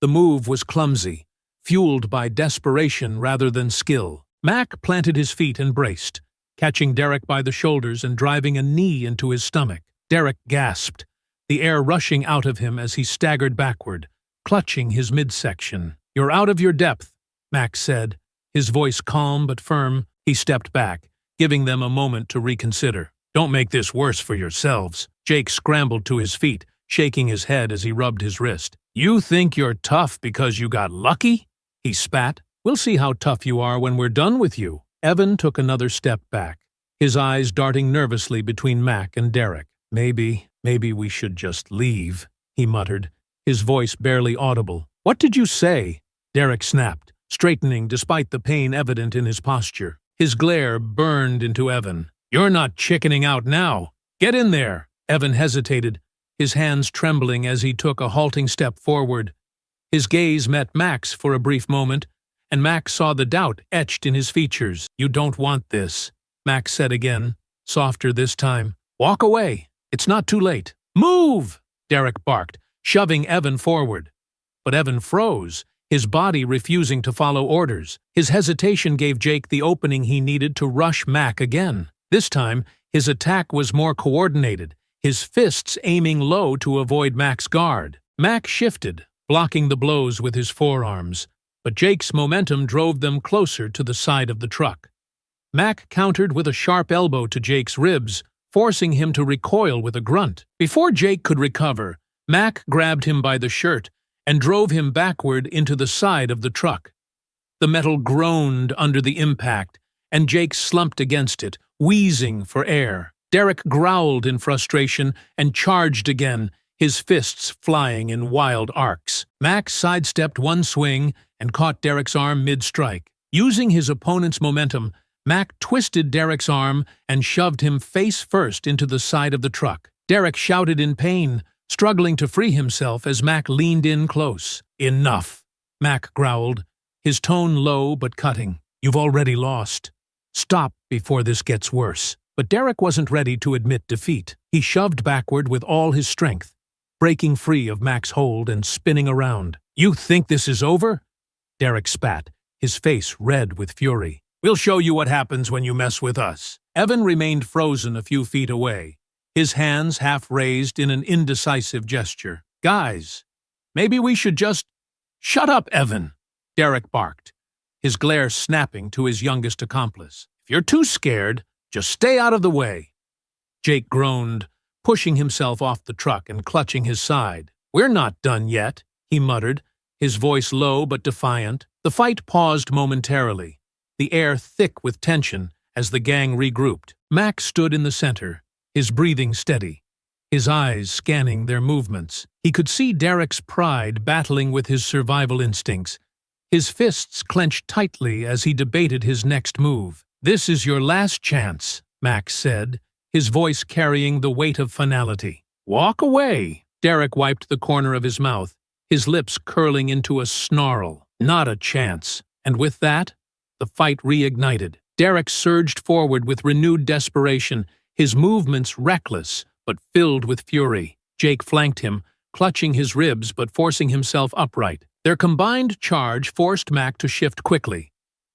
The move was clumsy, fueled by desperation rather than skill. Mac planted his feet and braced, catching Derek by the shoulders and driving a knee into his stomach. Derek gasped, the air rushing out of him as he staggered backward, clutching his midsection. "You're out of your depth," Mac said, his voice calm but firm. He stepped back, giving them a moment to reconsider. "Don't make this worse for yourselves." Jake scrambled to his feet, shaking his head as he rubbed his wrist. "You think you're tough because you got lucky?" he spat. "We'll see how tough you are when we're done with you." Evan took another step back, his eyes darting nervously between Mac and Derek. Maybe we should just leave," he muttered, his voice barely audible. "What did you say?" Derek snapped, straightening despite the pain evident in his posture. His glare burned into Evan. "You're not chickening out now. Get in there." Evan hesitated, his hands trembling as he took a halting step forward. His gaze met Mac's for a brief moment, and Mac saw the doubt etched in his features. "You don't want this," Mac said again, softer this time. "Walk away. It's not too late." "Move!" Derek barked, shoving Evan forward. But Evan froze, his body refusing to follow orders. His hesitation gave Jake the opening he needed to rush Mac again. This time, his attack was more coordinated, his fists aiming low to avoid Mac's guard. Mac shifted, blocking the blows with his forearms, but Jake's momentum drove them closer to the side of the truck. Mac countered with a sharp elbow to Jake's ribs, forcing him to recoil with a grunt. Before Jake could recover, Mac grabbed him by the shirt and drove him backward into the side of the truck. The metal groaned under the impact, and Jake slumped against it, wheezing for air. Derek growled in frustration and charged again, his fists flying in wild arcs. Mac sidestepped one swing and caught Derek's arm mid-strike. Using his opponent's momentum, Mac twisted Derek's arm and shoved him face first into the side of the truck. Derek shouted in pain, struggling to free himself as Mac leaned in close. "Enough," Mac growled, his tone low but cutting. "You've already lost. Stop before this gets worse." But Derek wasn't ready to admit defeat. He shoved backward with all his strength, breaking free of Mac's hold and spinning around. "You think this is over?" Derek spat, his face red with fury. "We'll show you what happens when you mess with us." Evan remained frozen a few feet away, his hands half raised in an indecisive gesture. "Guys, maybe we should just—" "Shut up, Evan!" Derek barked, his glare snapping to his youngest accomplice. "If you're too scared, just stay out of the way." Jake groaned, pushing himself off the truck and clutching his side. "We're not done yet," he muttered, his voice low but defiant. The fight paused momentarily, the air thick with tension as the gang regrouped. Mac stood in the center, his breathing steady, his eyes scanning their movements. He could see Derek's pride battling with his survival instincts, his fists clenched tightly as he debated his next move. "This is your last chance," Mac said, his voice carrying the weight of finality. "Walk away." Derek wiped the corner of his mouth, his lips curling into a snarl. "Not a chance." And with that, the fight reignited. Derek surged forward with renewed desperation, his movements reckless but filled with fury. Jake flanked him, clutching his ribs but forcing himself upright. Their combined charge forced Mac to shift quickly,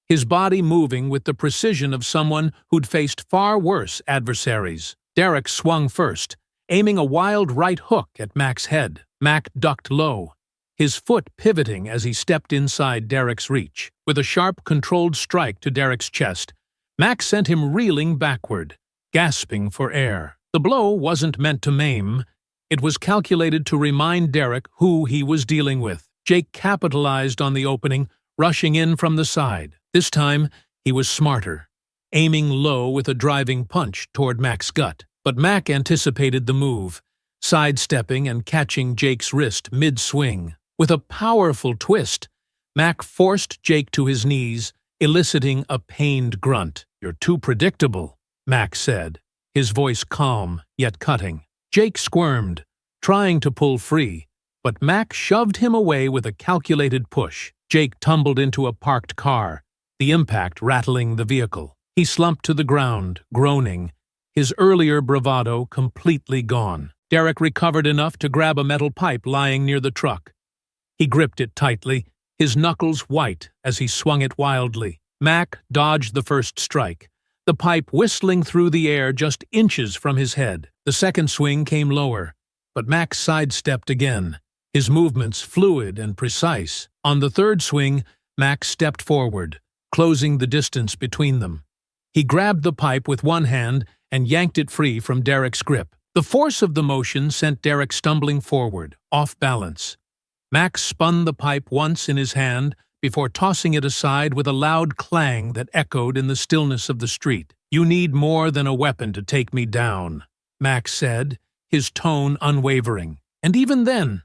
his body moving with the precision of someone who'd faced far worse adversaries. Derek swung first, aiming a wild right hook at Mac's head. Mac ducked low, his foot pivoting as he stepped inside Derek's reach. With a sharp, controlled strike to Derek's chest, Mac sent him reeling backward, gasping for air. The blow wasn't meant to maim. It was calculated to remind Derek who he was dealing with. Jake capitalized on the opening, rushing in from the side. This time, he was smarter, aiming low with a driving punch toward Mac's gut. But Mac anticipated the move, sidestepping and catching Jake's wrist mid-swing. With a powerful twist, Mac forced Jake to his knees, eliciting a pained grunt. "You're too predictable," Mac said, his voice calm yet cutting. Jake squirmed, trying to pull free, but Mac shoved him away with a calculated push. Jake tumbled into a parked car, the impact rattling the vehicle. He slumped to the ground, groaning, his earlier bravado completely gone. Derek recovered enough to grab a metal pipe lying near the truck. He gripped it tightly, his knuckles white as he swung it wildly. Mac dodged the first strike, the pipe whistling through the air just inches from his head. The second swing came lower, but Mac sidestepped again, his movements fluid and precise. On the third swing, Mac stepped forward, closing the distance between them. He grabbed the pipe with one hand and yanked it free from Derek's grip. The force of the motion sent Derek stumbling forward, off balance. Mac spun the pipe once in his hand before tossing it aside with a loud clang that echoed in the stillness of the street. "You need more than a weapon to take me down," Mac said, his tone unwavering. And even then,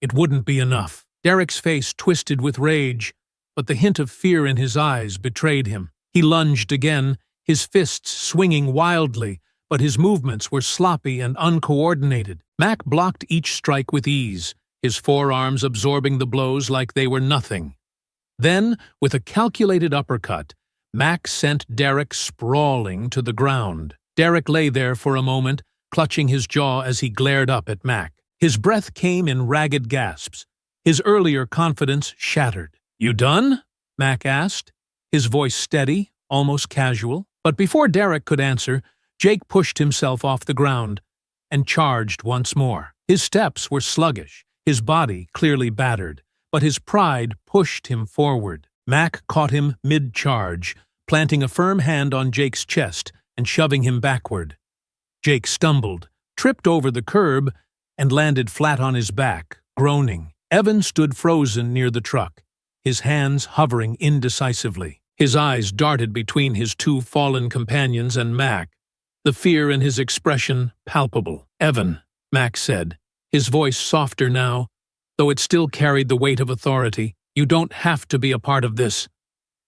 it wouldn't be enough. Derek's face twisted with rage, but the hint of fear in his eyes betrayed him. He lunged again, his fists swinging wildly, but his movements were sloppy and uncoordinated. Mac blocked each strike with ease, his forearms absorbing the blows like they were nothing. Then, with a calculated uppercut, Mac sent Derek sprawling to the ground. Derek lay there for a moment, clutching his jaw as he glared up at Mac. His breath came in ragged gasps, his earlier confidence shattered. "You done?" Mac asked, his voice steady, almost casual. But before Derek could answer, Jake pushed himself off the ground and charged once more. His steps were sluggish, his body clearly battered, but his pride pushed him forward. Mac caught him mid-charge, planting a firm hand on Jake's chest and shoving him backward. Jake stumbled, tripped over the curb, and landed flat on his back, groaning. Evan stood frozen near the truck, his hands hovering indecisively. His eyes darted between his two fallen companions and Mac, the fear in his expression palpable. "Evan," Mac said, his voice softer now, though it still carried the weight of authority, "you don't have to be a part of this.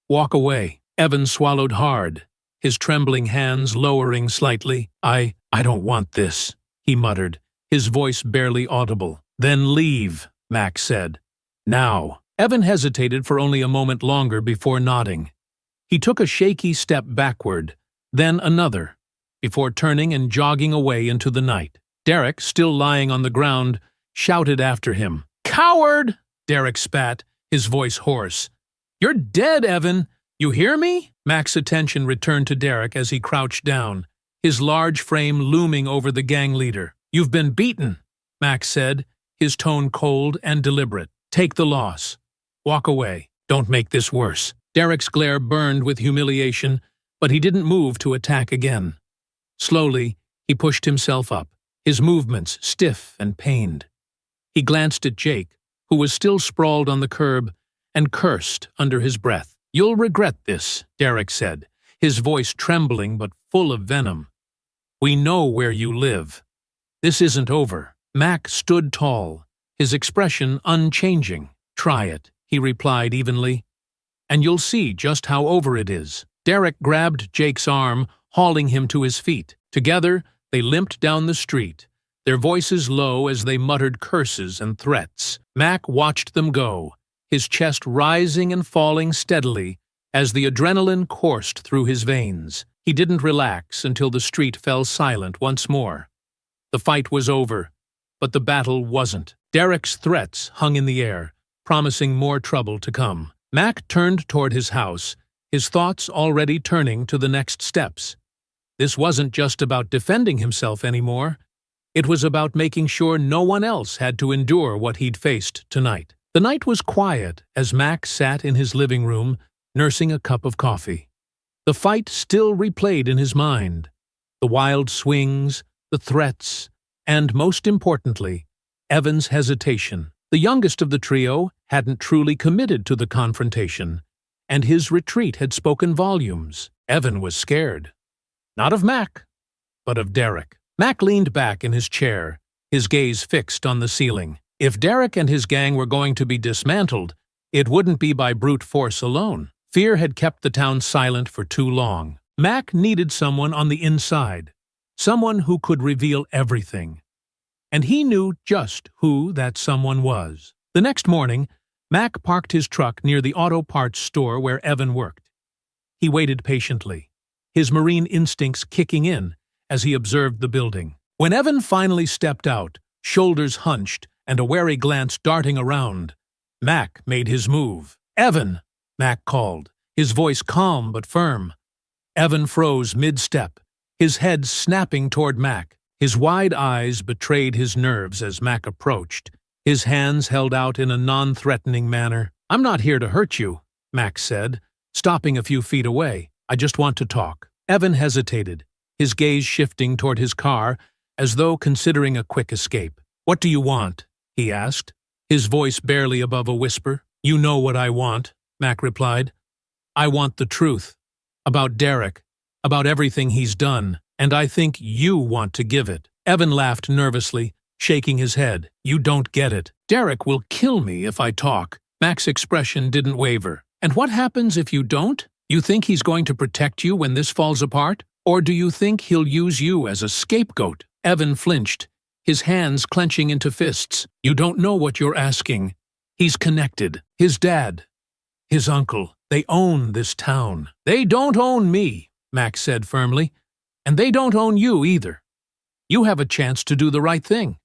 Walk away." Evan swallowed hard, his trembling hands lowering slightly. I don't want this," he muttered, his voice barely audible. "Then leave," Mac said. "Now." Evan hesitated for only a moment longer before nodding. He took a shaky step backward, then another, before turning and jogging away into the night. Derek, still lying on the ground, shouted after him. "Coward!" Derek spat, his voice hoarse. "You're dead, Evan! You hear me?" Mac's attention returned to Derek as he crouched down, his large frame looming over the gang leader. "You've been beaten," Mac said, his tone cold and deliberate. "Take the loss. Walk away. Don't make this worse." Derek's glare burned with humiliation, but he didn't move to attack again. Slowly, he pushed himself up, his movements stiff and pained. He glanced at Jake, who was still sprawled on the curb, and cursed under his breath. "You'll regret this," Derek said, his voice trembling but full of venom. "We know where you live. This isn't over." Mac stood tall, his expression unchanging. "Try it," he replied evenly, "and you'll see just how over it is." Derek grabbed Jake's arm, hauling him to his feet. Together, they limped down the street, their voices low as they muttered curses and threats. Mac watched them go, his chest rising and falling steadily as the adrenaline coursed through his veins. He didn't relax until the street fell silent once more. The fight was over, but the battle wasn't. Derek's threats hung in the air, promising more trouble to come. Mac turned toward his house, his thoughts already turning to the next steps. This wasn't just about defending himself anymore. It was about making sure no one else had to endure what he'd faced tonight. The night was quiet as Mac sat in his living room, nursing a cup of coffee. The fight still replayed in his mind. The wild swings, the threats, and, most importantly, Evan's hesitation. The youngest of the trio hadn't truly committed to the confrontation, and his retreat had spoken volumes. Evan was scared. Not of Mac, but of Derek. Mac leaned back in his chair, his gaze fixed on the ceiling. If Derek and his gang were going to be dismantled, it wouldn't be by brute force alone. Fear had kept the town silent for too long. Mac needed someone on the inside, someone who could reveal everything. And he knew just who that someone was. The next morning, Mac parked his truck near the auto parts store where Evan worked. He waited patiently, his marine instincts kicking in as he observed the building. When Evan finally stepped out, shoulders hunched and a wary glance darting around, Mac made his move. "Evan!" Mac called, his voice calm but firm. Evan froze mid-step, his head snapping toward Mac. His wide eyes betrayed his nerves as Mac approached, his hands held out in a non-threatening manner. "I'm not here to hurt you," Mac said, stopping a few feet away. "I just want to talk." Evan hesitated, his gaze shifting toward his car as though considering a quick escape. "What do you want?" he asked, his voice barely above a whisper. "You know what I want," Mac replied. "I want the truth. About Derek, about everything he's done, and I think you want to give it." Evan laughed nervously, shaking his head. "You don't get it. Derek will kill me if I talk." Mac's expression didn't waver. "And what happens if you don't? You think he's going to protect you when this falls apart? Or do you think he'll use you as a scapegoat?" Evan flinched, his hands clenching into fists. "You don't know what you're asking. He's connected. His dad, his uncle, they own this town." "They don't own me," Mac said firmly. "And they don't own you either. You have a chance to do the right thing,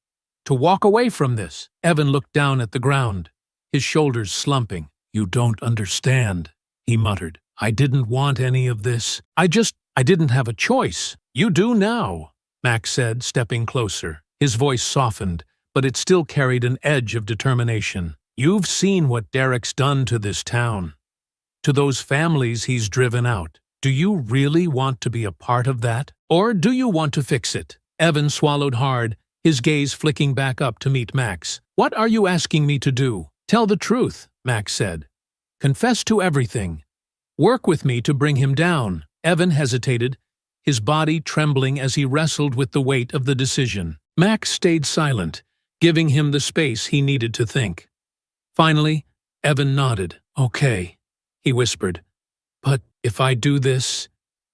to walk away from this." Evan looked down at the ground, his shoulders slumping. "You don't understand," he muttered. "I didn't want any of this. I didn't have a choice." "You do now," Mac said, stepping closer. His voice softened, but it still carried an edge of determination. "You've seen what Derek's done to this town, to those families he's driven out. Do you really want to be a part of that? Or do you want to fix it?" Evan swallowed hard, his gaze flicking back up to meet Mac's. "What are you asking me to do?" "Tell the truth," Mac said, Confess to everything. Work with me to bring him down." Evan hesitated, his body trembling as he wrestled with the weight of the decision. Mac stayed silent, giving him the space he needed to think. Finally, Evan nodded. "Okay," he whispered. "But if I do this,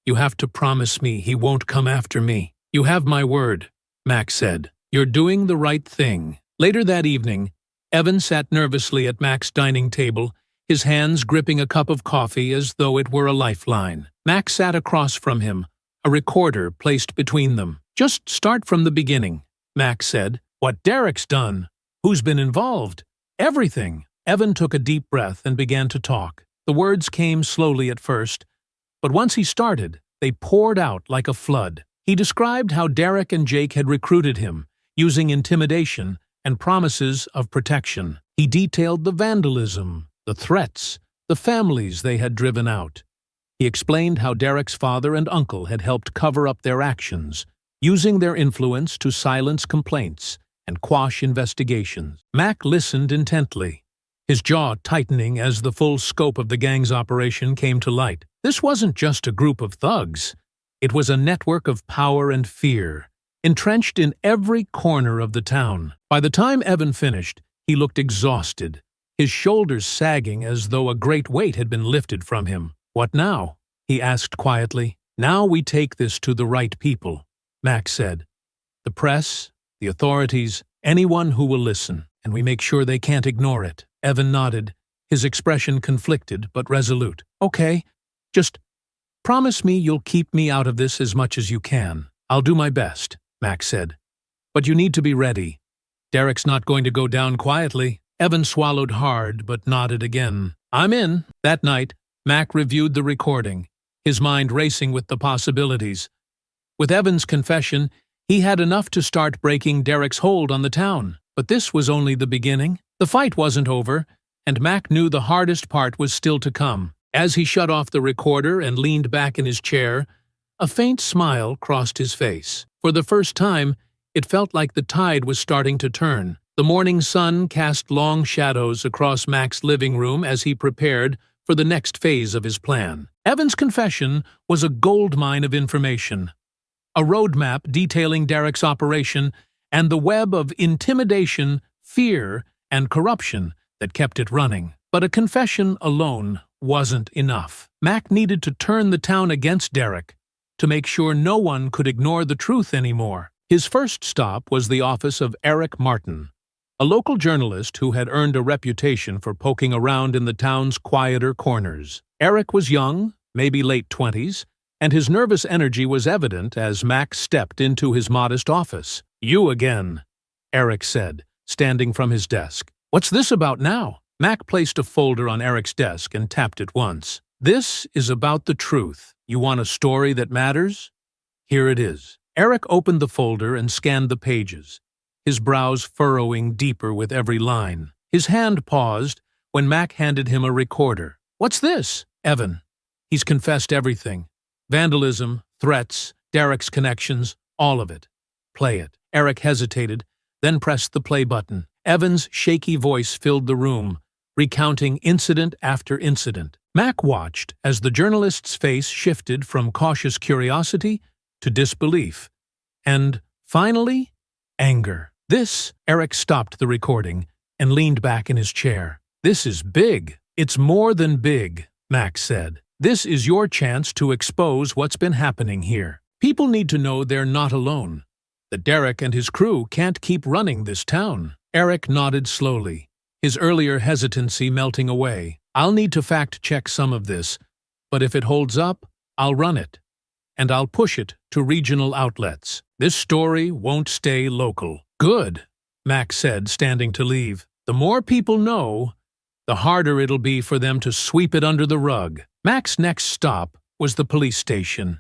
you have to promise me he won't come after me." "You have my word," Mac said. "You're doing the right thing." Later that evening, Evan sat nervously at Mac's dining table, his hands gripping a cup of coffee as though it were a lifeline. Mac sat across from him, a recorder placed between them. "Just start from the beginning," Mac said. "What Derek's done. Who's been involved. Everything." Evan took a deep breath and began to talk. The words came slowly at first, but once he started, they poured out like a flood. He described how Derek and Jake had recruited him, using intimidation and promises of protection. He detailed the vandalism, the threats, the families they had driven out. He explained how Derek's father and uncle had helped cover up their actions, using their influence to silence complaints and quash investigations. Mac listened intently, his jaw tightening as the full scope of the gang's operation came to light. This wasn't just a group of thugs. It was a network of power and fear, entrenched in every corner of the town. By the time Evan finished, he looked exhausted, his shoulders sagging as though a great weight had been lifted from him. "What now?" he asked quietly. "Now we take this to the right people," Mac said. "The press, the authorities, anyone who will listen, and we make sure they can't ignore it." Evan nodded, his expression conflicted but resolute. "Okay, just promise me you'll keep me out of this as much as you can." "I'll do my best," Mac said. "But you need to be ready. Derek's not going to go down quietly." Evan swallowed hard but nodded again. "I'm in." That night, Mac reviewed the recording, his mind racing with the possibilities. With Evan's confession, he had enough to start breaking Derek's hold on the town. But this was only the beginning. The fight wasn't over, and Mac knew the hardest part was still to come. As he shut off the recorder and leaned back in his chair, a faint smile crossed his face. For the first time, it felt like the tide was starting to turn. The morning sun cast long shadows across Mac's living room as he prepared for the next phase of his plan. Evan's confession was a goldmine of information, a roadmap detailing Derek's operation and the web of intimidation, fear, and corruption that kept it running. But a confession alone wasn't enough. Mac needed to turn the town against Derek, to make sure no one could ignore the truth anymore. His first stop was the office of Eric Martin, a local journalist who had earned a reputation for poking around in the town's quieter corners. Eric was young, maybe late 20s, and his nervous energy was evident as Mac stepped into his modest office. "You again," Eric said, standing from his desk. "What's this about now?" Mac placed a folder on Eric's desk and tapped it once. "This is about the truth. You want a story that matters? Here it is." Eric opened the folder and scanned the pages, his brows furrowing deeper with every line. His hand paused when Mac handed him a recorder. "What's this?" "Evan. He's confessed everything. Vandalism, threats, Derek's connections, all of it. Play it." Eric hesitated, then pressed the play button. Evan's shaky voice filled the room, recounting incident after incident. Mac watched as the journalist's face shifted from cautious curiosity to disbelief, and, finally, anger. Eric stopped the recording and leaned back in his chair. "This is big." "It's more than big," Mac said. "This is your chance to expose what's been happening here. People need to know they're not alone, that Derek and his crew can't keep running this town." Eric nodded slowly, his earlier hesitancy melting away. "I'll need to fact-check some of this, but if it holds up, I'll run it. And I'll push it to regional outlets. This story won't stay local." "Good," Mac said, standing to leave. "The more people know, the harder it'll be for them to sweep it under the rug." Mac's next stop was the police station.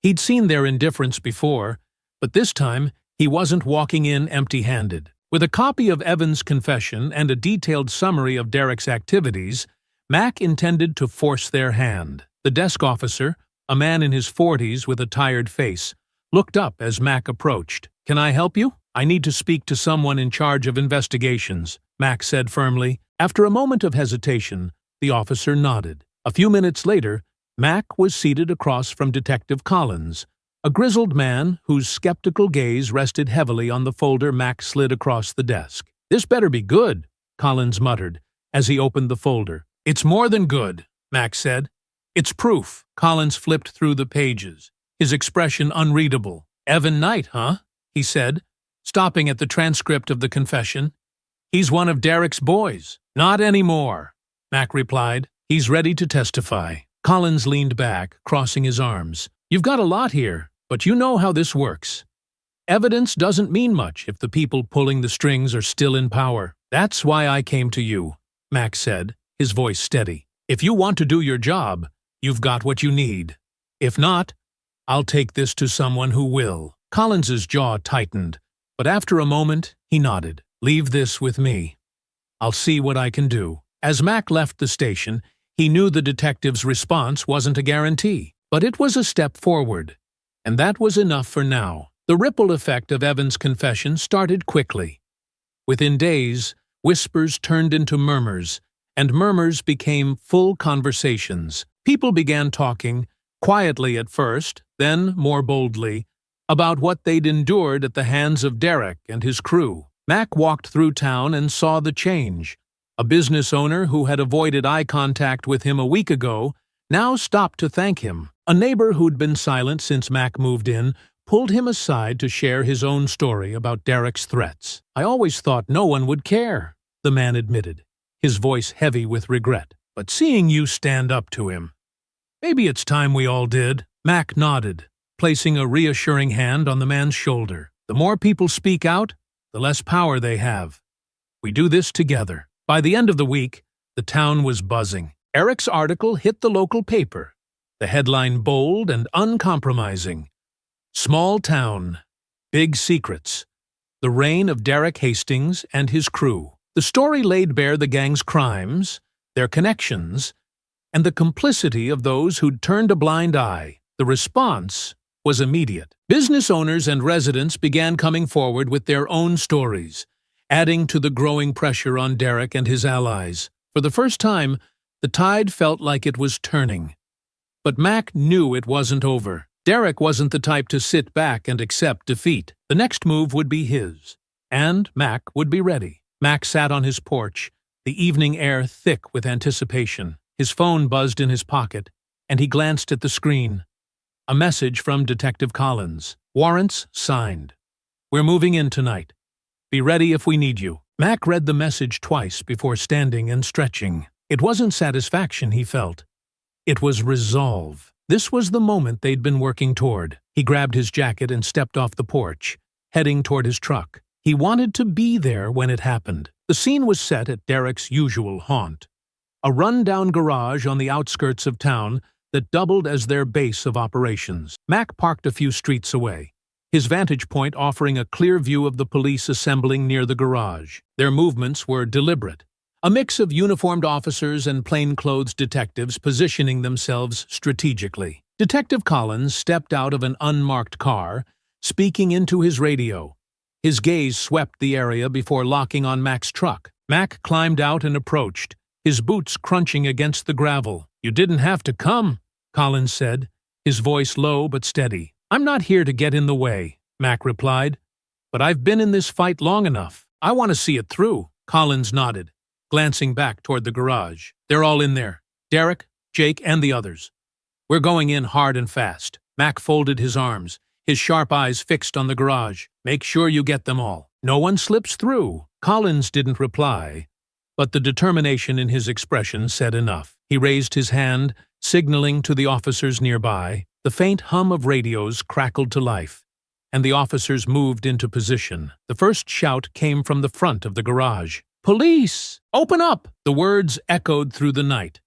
He'd seen their indifference before, but this time he wasn't walking in empty-handed. With a copy of Evan's confession and a detailed summary of Derek's activities, Mac intended to force their hand. The desk officer, a man in his 40s with a tired face, looked up as Mac approached. "Can I help you?" "I need to speak to someone in charge of investigations," Mac said firmly. After a moment of hesitation, The officer nodded. A few minutes later, Mac was seated across from Detective Collins, a grizzled man whose skeptical gaze rested heavily on the folder Mac slid across the desk. "This better be good," Collins muttered as he opened the folder. "It's more than good," Mac said. "It's proof." Collins flipped through the pages, his expression unreadable. "Evan Knight, huh?" he said, stopping at the transcript of the confession. "He's one of Derek's boys." "Not anymore," Mac replied. "He's ready to testify." Collins leaned back, crossing his arms. "You've got a lot here, but you know how this works. Evidence doesn't mean much if the people pulling the strings are still in power. That's why I came to you," Mac said, his voice steady. "If you want to do your job, you've got what you need. If not, I'll take this to someone who will." Collins's jaw tightened, but after a moment, he nodded. "Leave this with me. I'll see what I can do." As Mac left the station, he knew the detective's response wasn't a guarantee, but it was a step forward, and that was enough for now. The ripple effect of Evan's confession started quickly. Within days, whispers turned into murmurs, and murmurs became full conversations. People began talking, quietly at first, then more boldly, about what they'd endured at the hands of Derek and his crew. Mac walked through town and saw the change. A business owner who had avoided eye contact with him a week ago now stopped to thank him. A neighbor who'd been silent since Mac moved in pulled him aside to share his own story about Derek's threats. "I always thought no one would care," the man admitted, his voice heavy with regret. "But seeing you stand up to him, maybe it's time we all did." Mac nodded, placing a reassuring hand on the man's shoulder. "The more people speak out, the less power they have. We do this together." By the end of the week, the town was buzzing. Eric's article hit the local paper, the headline bold and uncompromising. "Small Town, Big Secrets. The Reign of Derek Hastings and His Crew." The story laid bare the gang's crimes, their connections, and the complicity of those who'd turned a blind eye. The response was immediate. Business owners and residents began coming forward with their own stories, adding to the growing pressure on Derek and his allies. For the first time, the tide felt like it was turning. But Mac knew it wasn't over. Derek wasn't the type to sit back and accept defeat. The next move would be his, and Mac would be ready. Mac sat on his porch, the evening air thick with anticipation. His phone buzzed in his pocket, and he glanced at the screen. A message from Detective Collins. "Warrants signed. We're moving in tonight. Be ready if we need you." Mac read the message twice before standing and stretching. It wasn't satisfaction he felt. It was resolve. This was the moment they'd been working toward. He grabbed his jacket and stepped off the porch, heading toward his truck. He wanted to be there when it happened. The scene was set at Derek's usual haunt, a run-down garage on the outskirts of town that doubled as their base of operations. Mac parked a few streets away, his vantage point offering a clear view of the police assembling near the garage. Their movements were deliberate, a mix of uniformed officers and plainclothes detectives positioning themselves strategically. Detective Collins stepped out of an unmarked car, speaking into his radio. His gaze swept the area before locking on Mac's truck. Mac climbed out and approached, his boots crunching against the gravel. "You didn't have to come," Collins said, his voice low but steady. "I'm not here to get in the way," Mac replied, "but I've been in this fight long enough. I want to see it through." Collins nodded, glancing back toward the garage. "They're all in there. Derek, Jake, and the others. We're going in hard and fast." Mac folded his arms, his sharp eyes fixed on the garage. "Make sure you get them all. No one slips through." Collins didn't reply, but the determination in his expression said enough. He raised his hand, signaling to the officers nearby. The faint hum of radios crackled to life, and the officers moved into position. The first shout came from the front of the garage. "Police! Open up!" The words echoed through the night,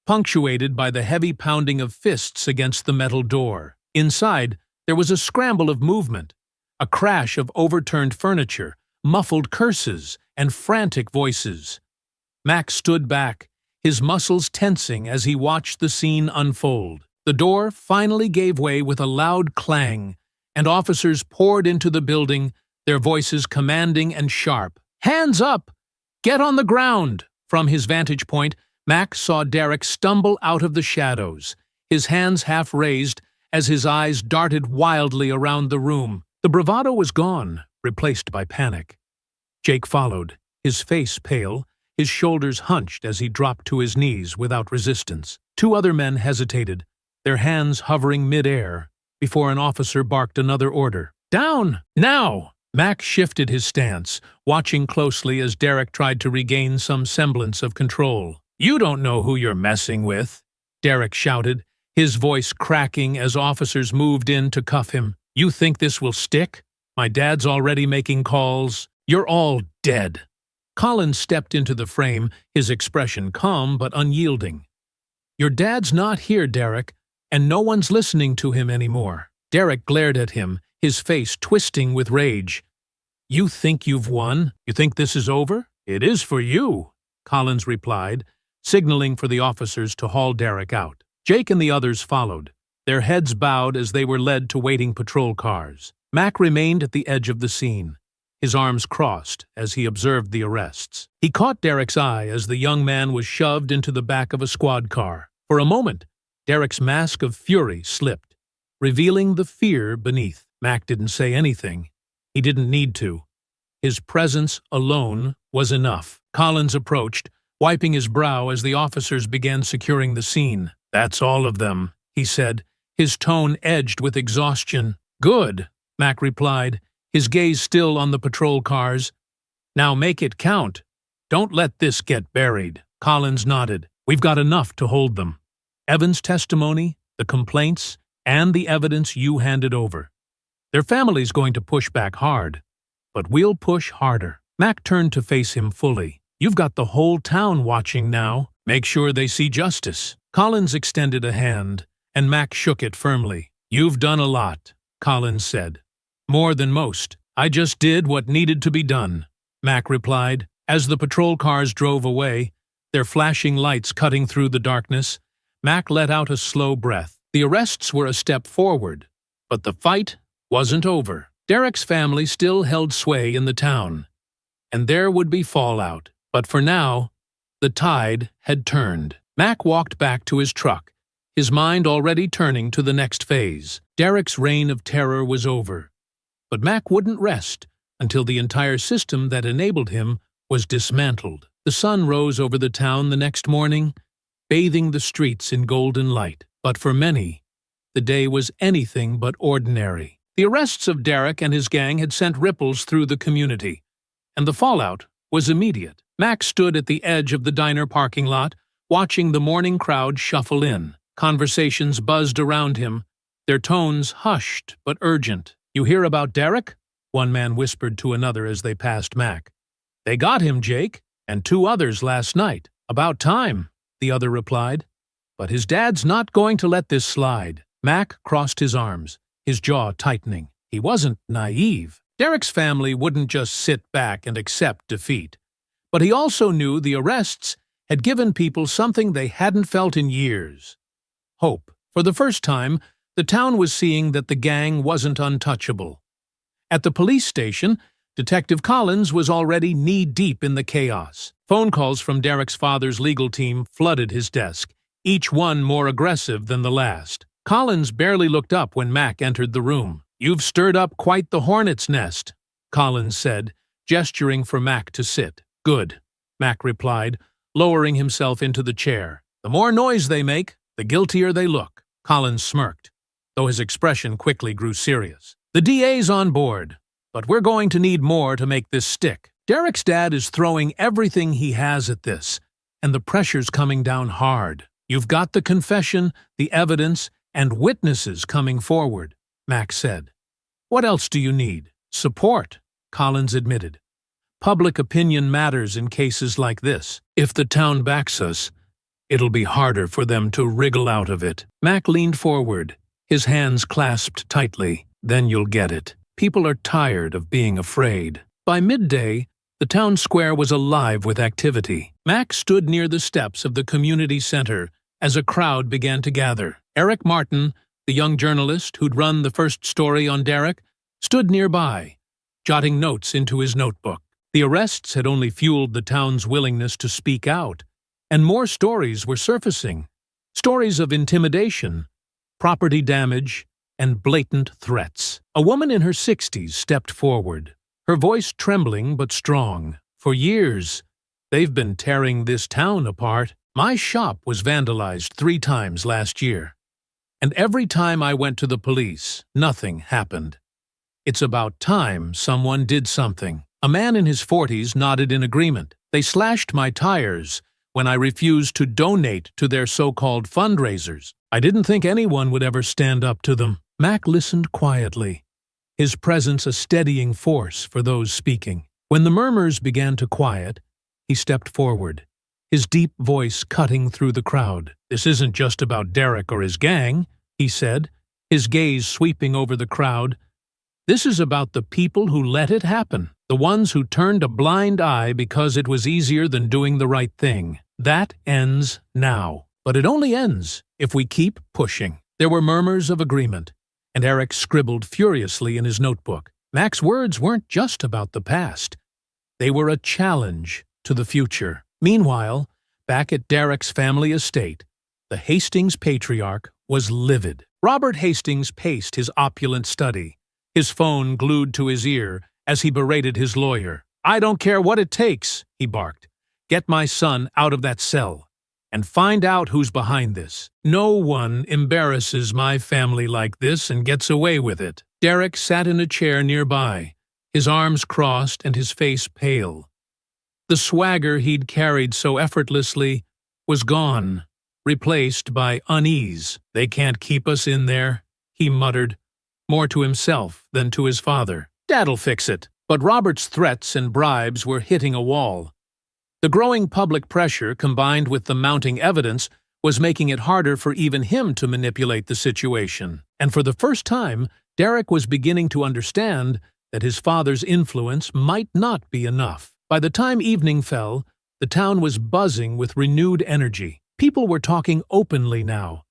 punctuated by the heavy pounding of fists against the metal door. Inside, there was a scramble of movement, a crash of overturned furniture, muffled curses, and frantic voices. Mac stood back, his muscles tensing as he watched the scene unfold. The door finally gave way with a loud clang, and officers poured into the building, their voices commanding and sharp. "Hands up! Get on the ground!" From his vantage point, Mac saw Derek stumble out of the shadows, his hands half raised as his eyes darted wildly around the room. The bravado was gone, replaced by panic. Jake followed, his face pale, his shoulders hunched as he dropped to his knees without resistance. Two other men hesitated, their hands hovering mid-air, before an officer barked another order. "Down! Now!" Mac shifted his stance, watching closely as Derek tried to regain some semblance of control. "You don't know who you're messing with," Derek shouted, his voice cracking as officers moved in to cuff him. "You think this will stick? My dad's already making calls. You're all dead." Collins stepped into the frame, his expression calm but unyielding. "Your dad's not here, Derek, and no one's listening to him anymore." Derek glared at him, his face twisting with rage. "You think you've won? You think this is over? It is for you," Collins replied, signaling for the officers to haul Derek out. Jake and the others followed, their heads bowed as they were led to waiting patrol cars. Mac remained at the edge of the scene, his arms crossed as he observed the arrests. He caught Derek's eye as the young man was shoved into the back of a squad car. For a moment, Derek's mask of fury slipped, revealing the fear beneath. Mac didn't say anything. He didn't need to. His presence alone was enough. Collins approached, wiping his brow as the officers began securing the scene. "That's all of them," he said, his tone edged with exhaustion. "Good," Mac replied, his gaze still on the patrol cars. "Now make it count. Don't let this get buried." Collins nodded. "We've got enough to hold them. Evan's testimony, the complaints, and the evidence you handed over. Their family's going to push back hard, but we'll push harder." Mac turned to face him fully. "You've got the whole town watching now. Make sure they see justice." Collins extended a hand, and Mac shook it firmly. "You've done a lot," Collins said. "More than most. I just did what needed to be done," Mac replied. As the patrol cars drove away, their flashing lights cutting through the darkness, Mac let out a slow breath. The arrests were a step forward, but the fight wasn't over. Derek's family still held sway in the town, and there would be fallout. But for now, the tide had turned. Mac walked back to his truck, his mind already turning to the next phase. Derek's reign of terror was over, but Mac wouldn't rest until the entire system that enabled him was dismantled. The sun rose over the town the next morning, bathing the streets in golden light. But for many, the day was anything but ordinary. The arrests of Derek and his gang had sent ripples through the community, and the fallout was immediate. Mac stood at the edge of the diner parking lot, watching the morning crowd shuffle in. Conversations buzzed around him, their tones hushed but urgent. "You hear about Derek?" one man whispered to another as they passed Mac. "They got him, Jake, and 2 others last night." "About time," the other replied. "But his dad's not going to let this slide." Mac crossed his arms, his jaw tightening. He wasn't naive. Derek's family wouldn't just sit back and accept defeat. But he also knew the arrests had given people something they hadn't felt in years: hope. For the first time, the town was seeing that the gang wasn't untouchable. At the police station, Detective Collins was already knee-deep in the chaos. Phone calls from Derek's father's legal team flooded his desk, each one more aggressive than the last. Collins barely looked up when Mac entered the room. "You've stirred up quite the hornet's nest," Collins said, gesturing for Mac to sit. "Good," Mac replied, lowering himself into the chair. "The more noise they make, the guiltier they look." Collins smirked, though his expression quickly grew serious. "The DA's on board, but we're going to need more to make this stick. Derek's dad is throwing everything he has at this, and the pressure's coming down hard. You've got the confession, the evidence, and witnesses coming forward," Mac said. "What else do you need?" "Support," Collins admitted. "Public opinion matters in cases like this. If the town backs us, it'll be harder for them to wriggle out of it." Mac leaned forward, his hands clasped tightly. "Then you'll get it. People are tired of being afraid." By midday, the town square was alive with activity. Mac stood near the steps of the community center as a crowd began to gather. Eric Martin, the young journalist who'd run the first story on Derek, stood nearby, jotting notes into his notebook. The arrests had only fueled the town's willingness to speak out, And more stories were surfacing. Stories of intimidation, property damage, and blatant threats. A woman in her 60s stepped forward, her voice trembling but strong. For years, they've been tearing this town apart. My shop was vandalized 3 times last year. And every time I went to the police, nothing happened. It's about time someone did something. A man in his 40s nodded in agreement. They slashed my tires when I refused to donate to their so-called fundraisers. I didn't think anyone would ever stand up to them. Mac listened quietly, his presence a steadying force for those speaking. When the murmurs began to quiet, he stepped forward, his deep voice cutting through the crowd. "This isn't just about Derek or his gang," he said, his gaze sweeping over the crowd. "This is about the people who let it happen, the ones who turned a blind eye because it was easier than doing the right thing. That ends now. But it only ends if we keep pushing." There were murmurs of agreement, and Eric scribbled furiously in his notebook. Mac's words weren't just about the past. They were a challenge to the future. Meanwhile, back at Derek's family estate, the Hastings patriarch was livid. Robert Hastings paced his opulent study, his phone glued to his ear as he berated his lawyer. "I don't care what it takes," he barked. "Get my son out of that cell and find out who's behind this. No one embarrasses my family like this and gets away with it." Derek sat in a chair nearby, his arms crossed and his face pale. The swagger he'd carried so effortlessly was gone, replaced by unease. "They can't keep us in there," he muttered, more to himself than to his father. "Dad'll fix it." But Robert's threats and bribes were hitting a wall. The growing public pressure, combined with the mounting evidence, was making it harder for even him to manipulate the situation. And for the first time, Derek was beginning to understand that his father's influence might not be enough. By the time evening fell, the town was buzzing with renewed energy. People were talking openly now,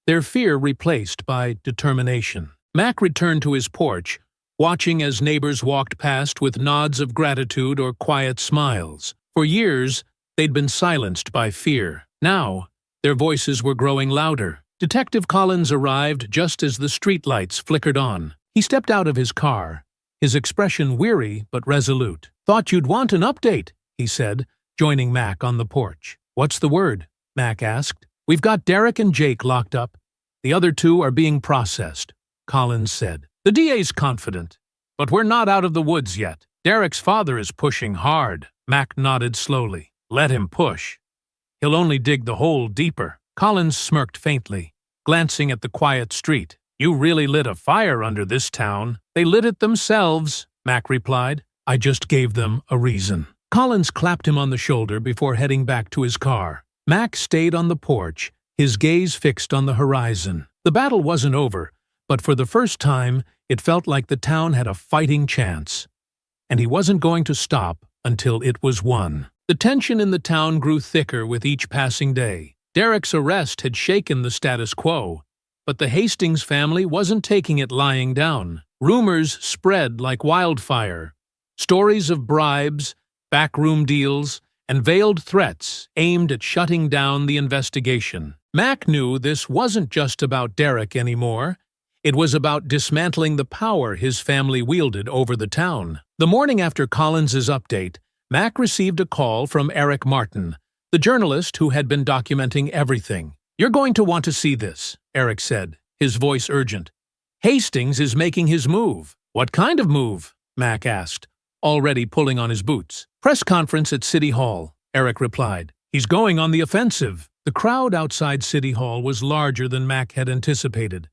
their fear replaced by determination. Mac returned to his porch, watching as neighbors walked past with nods of gratitude or quiet smiles. For years, they'd been silenced by fear. Now, their voices were growing louder. Detective Collins arrived just as the streetlights flickered on. He stepped out of his car, his expression weary but resolute. "Thought you'd want an update," he said, joining Mac on the porch. "What's the word?" Mac asked. "We've got Derek and Jake locked up. The other 2 are being processed," Collins said. "The DA's confident, but we're not out of the woods yet. Derek's father is pushing hard." Mac nodded slowly. "Let him push. He'll only dig the hole deeper." Collins smirked faintly, glancing at the quiet street. "You really lit a fire under this town." "They lit it themselves," Mac replied. "I just gave them a reason." Collins clapped him on the shoulder before heading back to his car. Mac stayed on the porch, his gaze fixed on the horizon. The battle wasn't over, but for the first time, it felt like the town had a fighting chance. And he wasn't going to stop until it was won. The tension in the town grew thicker with each passing day. Derek's arrest had shaken the status quo, but the Hastings family wasn't taking it lying down. Rumors spread like wildfire. Stories of bribes, backroom deals, and veiled threats aimed at shutting down the investigation. Mac knew this wasn't just about Derek anymore. It was about dismantling the power his family wielded over the town. The morning after Collins's update, Mac received a call from Eric Martin, the journalist who had been documenting everything. "You're going to want to see this," Eric said, his voice urgent. "Hastings is making his move." "What kind of move?" Mac asked, already pulling on his boots. "Press conference at City Hall," Eric replied. "He's going on the offensive." The crowd outside City Hall was larger than Mac had anticipated.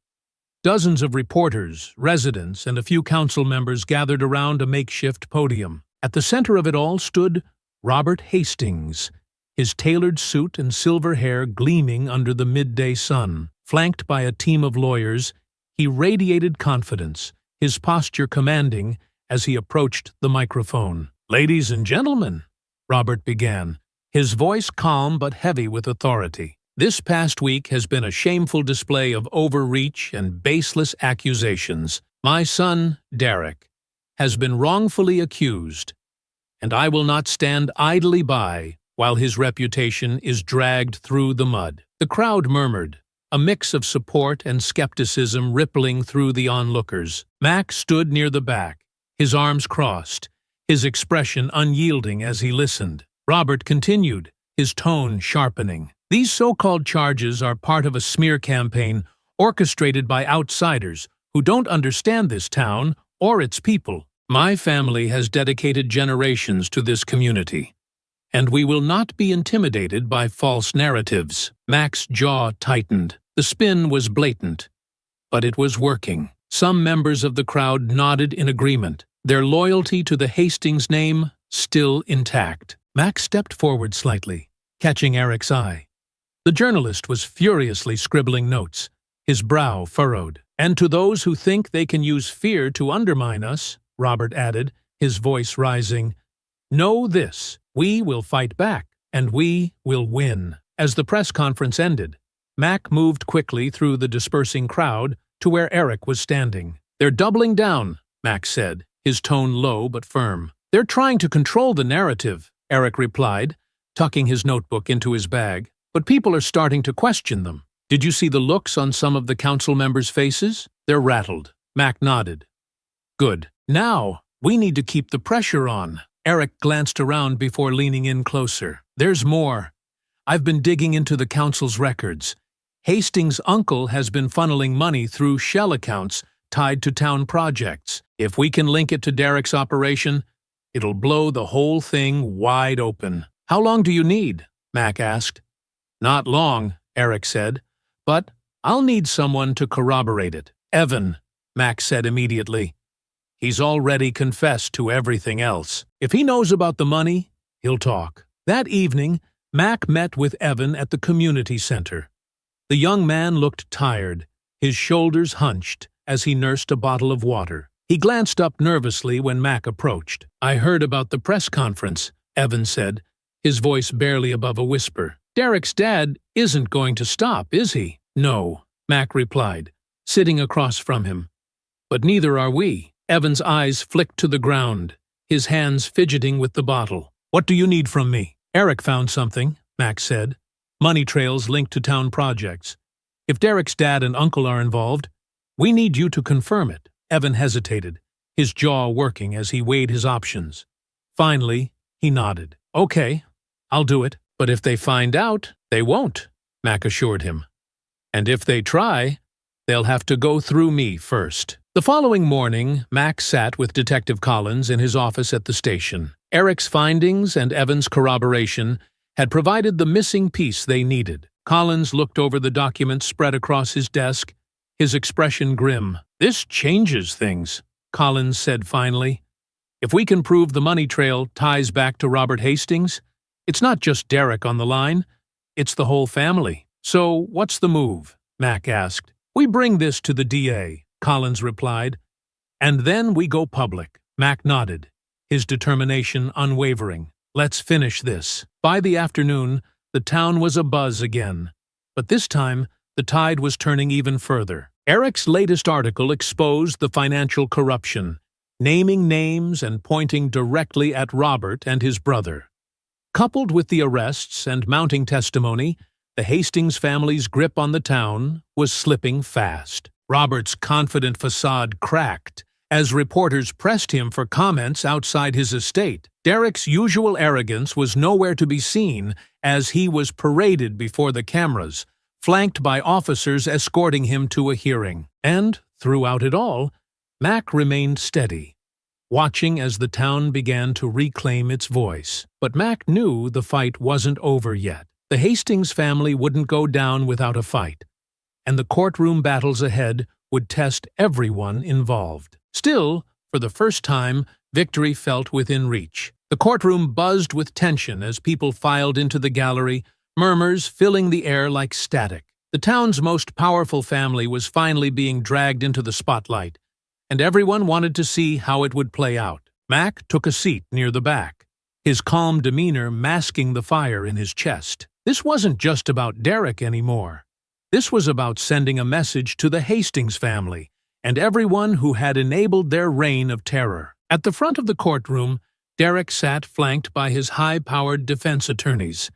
Dozens of reporters, residents, and a few council members gathered around a makeshift podium. At the center of it all stood Robert Hastings, his tailored suit and silver hair gleaming under the midday sun. Flanked by a team of lawyers, he radiated confidence, his posture commanding as he approached the microphone. "Ladies and gentlemen," Robert began, his voice calm but heavy with authority. "This past week has been a shameful display of overreach and baseless accusations. My son, Derek, has been wrongfully accused, and I will not stand idly by while his reputation is dragged through the mud. The crowd murmured, a mix of support and skepticism rippling through the onlookers. Mac stood near the back, his arms crossed, his expression unyielding as he listened. Robert continued, his tone sharpening. These so-called charges are part of a smear campaign orchestrated by outsiders who don't understand this town or its people. My family has dedicated generations to this community, and we will not be intimidated by false narratives. Mac's jaw tightened. The spin was blatant, but it was working. Some members of the crowd nodded in agreement, their loyalty to the Hastings name still intact. Mac stepped forward slightly, catching Eric's eye. The journalist was furiously scribbling notes, his brow furrowed. And to those who think they can use fear to undermine us, Robert added, his voice rising, know this, we will fight back, and we will win. As the press conference ended, Mac moved quickly through the dispersing crowd to where Eric was standing. They're doubling down, Mac said, his tone low but firm. They're trying to control the narrative, Eric replied, tucking his notebook into his bag. But people are starting to question them. Did you see the looks on some of the council members' faces? They're rattled. Mac nodded. Good. Now, we need to keep the pressure on. Eric glanced around before leaning in closer. There's more. I've been digging into the council's records. Hastings' uncle has been funneling money through shell accounts tied to town projects. If we can link it to Derek's operation, it'll blow the whole thing wide open. How long do you need? Mac asked. Not long, Eric said, but I'll need someone to corroborate it. Evan, Mac said immediately. He's already confessed to everything else. If he knows about the money, he'll talk. That evening, Mac met with Evan at the community center. The young man looked tired, his shoulders hunched as he nursed a bottle of water. He glanced up nervously when Mac approached. I heard about the press conference, Evan said, his voice barely above a whisper. Derek's dad isn't going to stop, is he? No, Mac replied, sitting across from him. But neither are we. Evan's eyes flicked to the ground, his hands fidgeting with the bottle. What do you need from me? Eric found something, Mac said. Money trails linked to town projects. If Derek's dad and uncle are involved, we need you to confirm it. Evan hesitated, his jaw working as he weighed his options. Finally, he nodded. Okay, I'll do it. But if they find out, they won't, Mac assured him. And if they try, they'll have to go through me first. The following morning, Mac sat with Detective Collins in his office at the station. Eric's findings and Evan's corroboration had provided the missing piece they needed. Collins looked over the documents spread across his desk, his expression grim. This changes things, Collins said finally. If we can prove the money trail ties back to Robert Hastings, it's not just Derek on the line, it's the whole family. So, what's the move? Mac asked. We bring this to the DA, Collins replied. And then we go public. Mac nodded, his determination unwavering. Let's finish this. By the afternoon, the town was abuzz again. But this time, the tide was turning even further. Eric's latest article exposed the financial corruption, naming names and pointing directly at Robert and his brother. Coupled with the arrests and mounting testimony, the Hastings family's grip on the town was slipping fast. Robert's confident facade cracked as reporters pressed him for comments outside his estate. Derek's usual arrogance was nowhere to be seen as he was paraded before the cameras, flanked by officers escorting him to a hearing. And, throughout it all, Mac remained steady, watching as the town began to reclaim its voice. But Mac knew the fight wasn't over yet. The Hastings family wouldn't go down without a fight, and the courtroom battles ahead would test everyone involved. Still, for the first time, victory felt within reach. The courtroom buzzed with tension as people filed into the gallery, murmurs filling the air like static. The town's most powerful family was finally being dragged into the spotlight, and everyone wanted to see how it would play out. Mac took a seat near the back, his calm demeanor masking the fire in his chest. This wasn't just about Derek anymore. This was about sending a message to the Hastings family and everyone who had enabled their reign of terror. At the front of the courtroom, Derek sat flanked by his high-powered defense attorneys,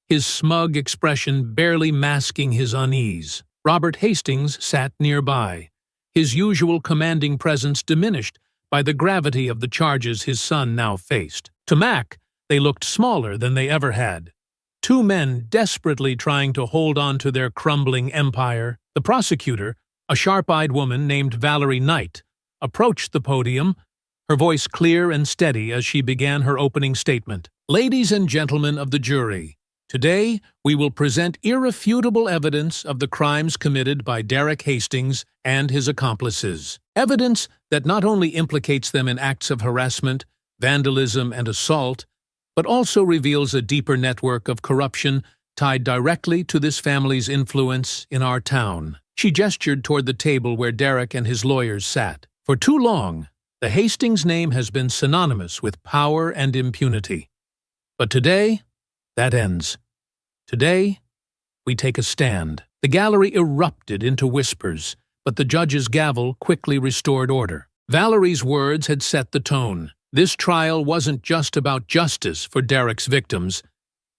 his smug expression barely masking his unease. Robert Hastings sat nearby, his usual commanding presence diminished by the gravity of the charges his son now faced. To Mac, they looked smaller than they ever had. Two men desperately trying to hold on to their crumbling empire. The prosecutor, a sharp-eyed woman named Valerie Knight, approached the podium, her voice clear and steady as she began her opening statement. "Ladies and gentlemen of the jury, today we will present irrefutable evidence of the crimes committed by Derek Hastings and his accomplices. Evidence that not only implicates them in acts of harassment, vandalism, and assault, but also reveals a deeper network of corruption tied directly to this family's influence in our town." She gestured toward the table where Derek and his lawyers sat. For too long, the Hastings name has been synonymous with power and impunity. But today, that ends. Today, we take a stand. The gallery erupted into whispers, but the judge's gavel quickly restored order. Valerie's words had set the tone. This trial wasn't just about justice for Derek's victims.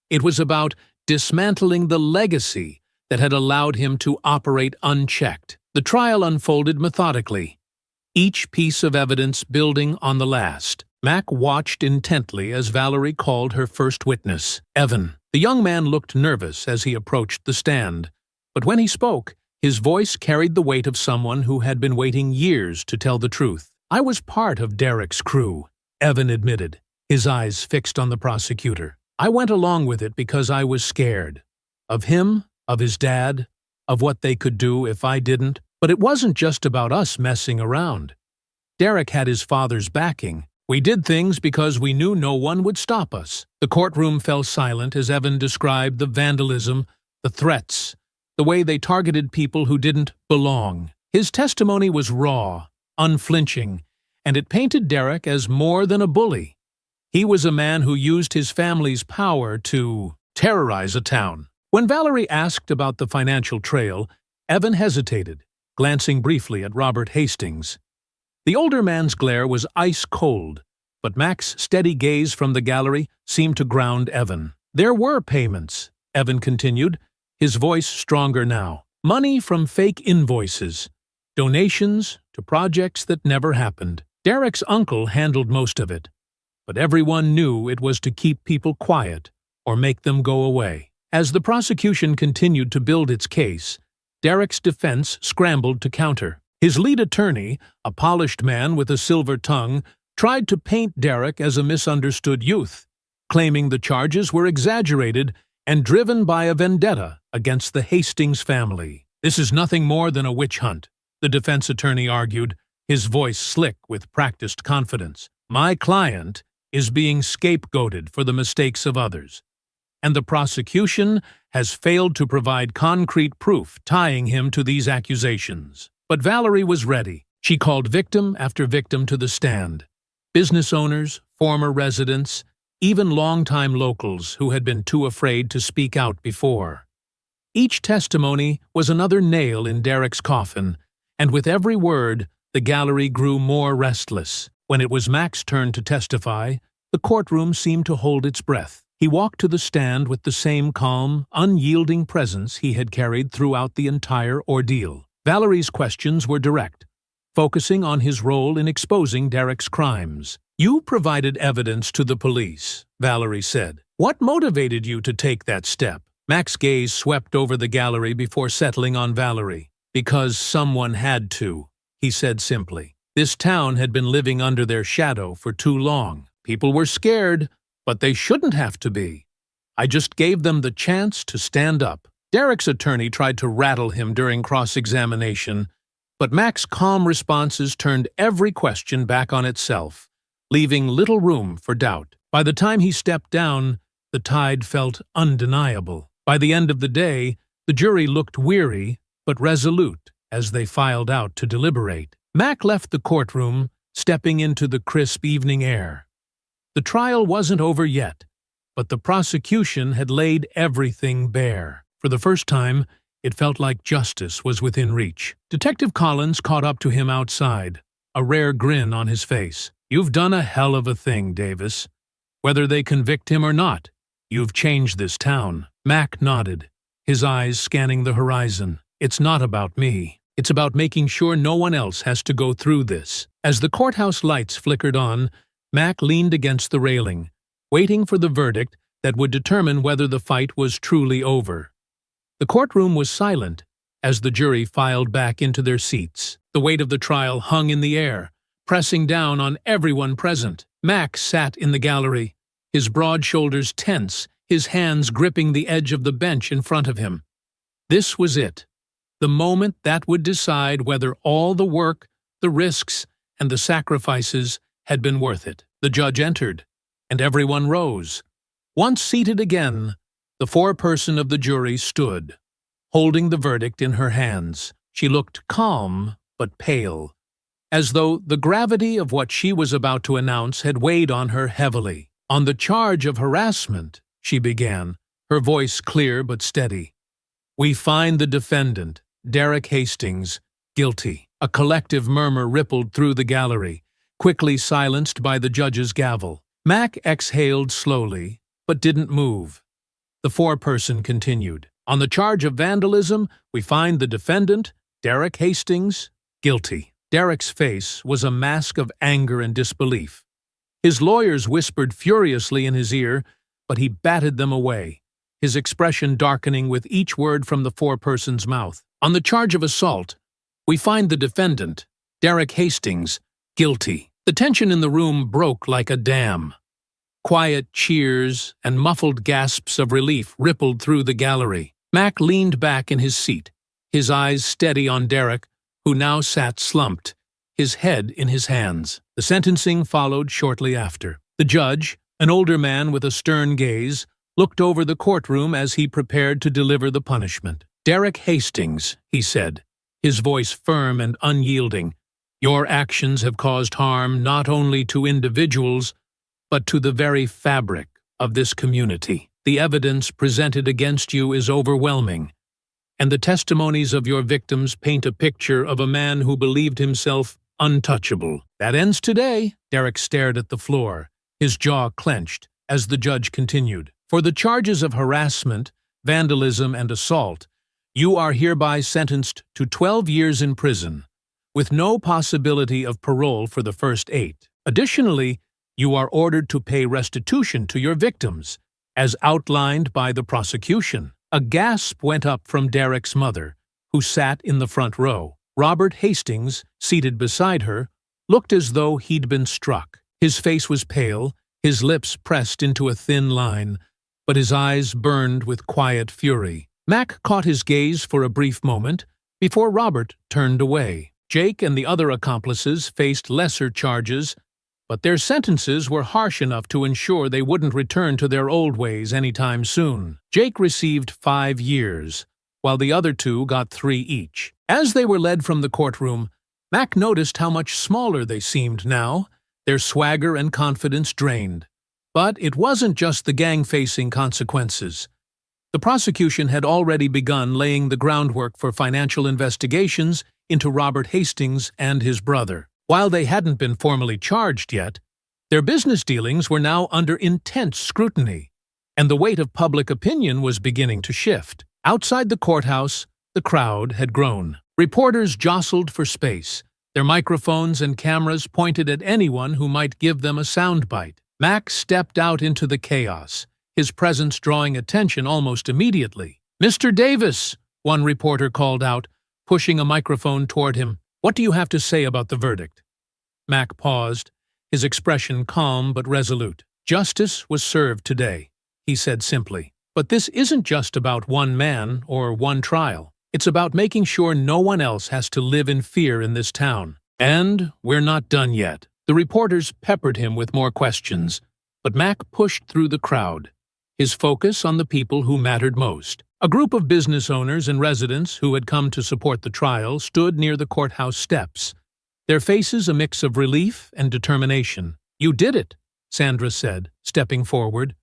It was about dismantling the legacy that had allowed him to operate unchecked. The trial unfolded methodically, each piece of evidence building on the last. Mac watched intently as Valerie called her first witness, Evan. The young man looked nervous as he approached the stand, but when he spoke, his voice carried the weight of someone who had been waiting years to tell the truth. "I was part of Derek's crew," Evan admitted, his eyes fixed on the prosecutor. "I went along with it because I was scared. Of him, of his dad, of what they could do if I didn't. But it wasn't just about us messing around. Derek had his father's backing. We did things because we knew no one would stop us." The courtroom fell silent as Evan described the vandalism, the threats, the way they targeted people who didn't belong. His testimony was raw, unflinching, and it painted Derek as more than a bully. He was a man who used his family's power to terrorize a town. When Valerie asked about the financial trail, Evan hesitated, glancing briefly at Robert Hastings. The older man's glare was ice-cold, but Mac's steady gaze from the gallery seemed to ground Evan. "There were payments," Evan continued, his voice stronger now. "Money from fake invoices, donations to projects that never happened. Derek's uncle handled most of it, but everyone knew it was to keep people quiet or make them go away." As the prosecution continued to build its case, Derek's defense scrambled to counter. His lead attorney, a polished man with a silver tongue, tried to paint Derek as a misunderstood youth, claiming the charges were exaggerated and driven by a vendetta against the Hastings family. "This is nothing more than a witch hunt," the defense attorney argued, his voice slick with practiced confidence. "My client is being scapegoated for the mistakes of others, and the prosecution has failed to provide concrete proof tying him to these accusations." But Valerie was ready. She called victim after victim to the stand. Business owners, former residents, even longtime locals who had been too afraid to speak out before. Each testimony was another nail in Derek's coffin, and with every word, the gallery grew more restless. When it was Mac's turn to testify, the courtroom seemed to hold its breath. He walked to the stand with the same calm, unyielding presence he had carried throughout the entire ordeal. Valerie's questions were direct, focusing on his role in exposing Derek's crimes. "You provided evidence to the police," Valerie said. "What motivated you to take that step?" Mac's gaze swept over the gallery before settling on Valerie. "Because someone had to," he said simply. This town had been living under their shadow for too long. People were scared, but they shouldn't have to be. I just gave them the chance to stand up. Derek's attorney tried to rattle him during cross-examination, but Mac's calm responses turned every question back on itself, leaving little room for doubt. By the time he stepped down, the tide felt undeniable. By the end of the day, the jury looked weary but resolute as they filed out to deliberate. Mac left the courtroom, stepping into the crisp evening air. The trial wasn't over yet, but the prosecution had laid everything bare. For the first time, it felt like justice was within reach. Detective Collins caught up to him outside, a rare grin on his face. "You've done a hell of a thing, Davis. Whether they convict him or not, you've changed this town." Mac nodded, his eyes scanning the horizon. "It's not about me. It's about making sure no one else has to go through this." As the courthouse lights flickered on, Mac leaned against the railing, waiting for the verdict that would determine whether the fight was truly over. The courtroom was silent as the jury filed back into their seats. The weight of the trial hung in the air, pressing down on everyone present. Mac sat in the gallery, his broad shoulders tense, his hands gripping the edge of the bench in front of him. This was it, the moment that would decide whether all the work, the risks, and the sacrifices had been worth it. The judge entered, and everyone rose. Once seated again, the foreperson of the jury stood, holding the verdict in her hands. She looked calm but pale, as though the gravity of what she was about to announce had weighed on her heavily. "On the charge of harassment," she began, her voice clear but steady, "we find the defendant, Derek Hastings, guilty." A collective murmur rippled through the gallery, quickly silenced by the judge's gavel. Mac exhaled slowly, but didn't move. The foreperson continued. "On the charge of vandalism, we find the defendant, Derek Hastings, guilty." Derek's face was a mask of anger and disbelief. His lawyers whispered furiously in his ear, but he batted them away, his expression darkening with each word from the foreperson's mouth. "On the charge of assault, we find the defendant, Derek Hastings, guilty." The tension in the room broke like a dam. Quiet cheers and muffled gasps of relief rippled through the gallery. Mac leaned back in his seat, his eyes steady on Derek, who now sat slumped, his head in his hands. The sentencing followed shortly after. The judge, an older man with a stern gaze, looked over the courtroom as he prepared to deliver the punishment. "Derek Hastings," he said, his voice firm and unyielding, "your actions have caused harm not only to individuals, but to the very fabric of this community. The evidence presented against you is overwhelming, and the testimonies of your victims paint a picture of a man who believed himself untouchable. That ends today." Derek stared at the floor, his jaw clenched, as the judge continued. "For the charges of harassment, vandalism, and assault, you are hereby sentenced to 12 years in prison, with no possibility of parole for the first 8. Additionally, you are ordered to pay restitution to your victims, as outlined by the prosecution." A gasp went up from Derek's mother, who sat in the front row. Robert Hastings, seated beside her, looked as though he'd been struck. His face was pale, his lips pressed into a thin line, but his eyes burned with quiet fury. Mac caught his gaze for a brief moment before Robert turned away. Jake and the other accomplices faced lesser charges, but their sentences were harsh enough to ensure they wouldn't return to their old ways anytime soon. Jake received 5 years, while the other 2 got 3 each. As they were led from the courtroom, Mac noticed how much smaller they seemed now, their swagger and confidence drained. But it wasn't just the gang-facing consequences. The prosecution had already begun laying the groundwork for financial investigations into Robert Hastings and his brother. While they hadn't been formally charged yet, their business dealings were now under intense scrutiny, and the weight of public opinion was beginning to shift. Outside the courthouse, the crowd had grown. Reporters jostled for space, their microphones and cameras pointed at anyone who might give them a soundbite. Mac stepped out into the chaos, his presence drawing attention almost immediately. "Mr. Davis," one reporter called out, pushing a microphone toward him. "What do you have to say about the verdict?" Mac paused, his expression calm but resolute. "Justice was served today," he said simply. "But this isn't just about one man or one trial. It's about making sure no one else has to live in fear in this town. And we're not done yet." The reporters peppered him with more questions, but Mac pushed through the crowd, his focus on the people who mattered most. A group of business owners and residents who had come to support the trial stood near the courthouse steps, their faces a mix of relief and determination. "You did it," Sandra said, stepping forward.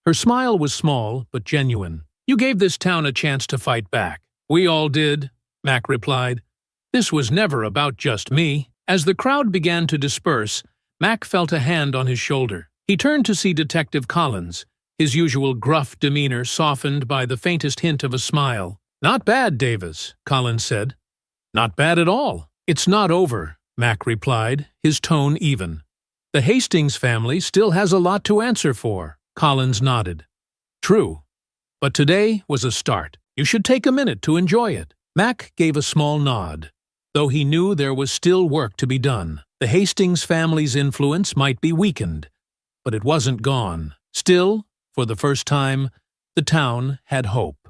Her smile was small but genuine. "You gave this town a chance to fight back." "We all did," Mac replied. "This was never about just me." As the crowd began to disperse, Mac felt a hand on his shoulder. He turned to see Detective Collins, his usual gruff demeanor softened by the faintest hint of a smile. "Not bad, Davis," Collins said. "Not bad at all." "It's not over," Mac replied, his tone even. "The Hastings family still has a lot to answer for." Collins nodded. "True. But today was a start. You should take a minute to enjoy it." Mac gave a small nod, though he knew there was still work to be done. The Hastings family's influence might be weakened, but it wasn't gone. Still, for the first time, the town had hope.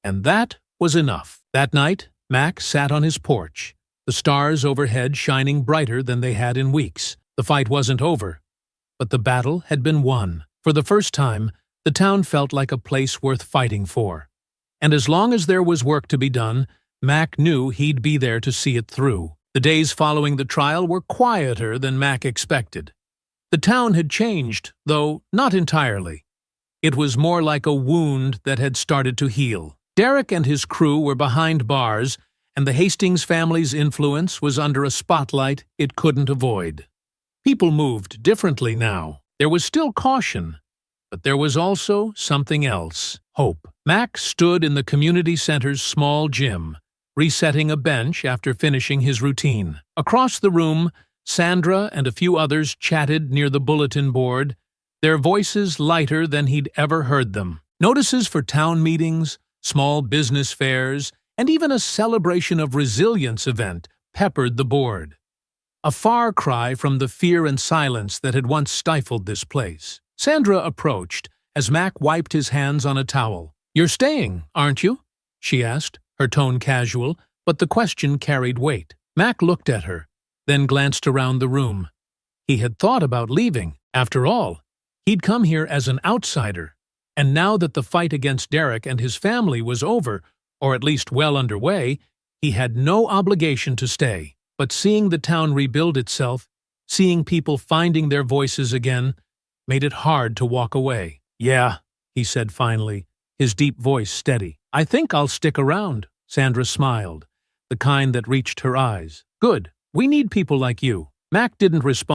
And that was enough. That night, Mac sat on his porch, the stars overhead shining brighter than they had in weeks. The fight wasn't over, but the battle had been won. For the first time, the town felt like a place worth fighting for. And as long as there was work to be done, Mac knew he'd be there to see it through. The days following the trial were quieter than Mac expected. The town had changed, though not entirely. It was more like a wound that had started to heal. Derek and his crew were behind bars, and the Hastings family's influence was under a spotlight it couldn't avoid. People moved differently now. There was still caution, but there was also something else: hope. Mac stood in the community center's small gym, resetting a bench after finishing his routine. Across the room, Sandra and a few others chatted near the bulletin board, their voices lighter than he'd ever heard them. Notices for town meetings, small business fairs, and even a celebration of resilience event peppered the board. A far cry from the fear and silence that had once stifled this place. Sandra approached as Mac wiped his hands on a towel. "You're staying, aren't you?" she asked, her tone casual, but the question carried weight. Mac looked at her, then glanced around the room. He had thought about leaving. After all, he'd come here as an outsider, and now that the fight against Derek and his family was over, or at least well underway, he had no obligation to stay. But seeing the town rebuild itself, seeing people finding their voices again, made it hard to walk away. "Yeah," he said finally, his deep voice steady. "I think I'll stick around." Sandra smiled, the kind that reached her eyes. "Good. We need people like you." Mac didn't respond.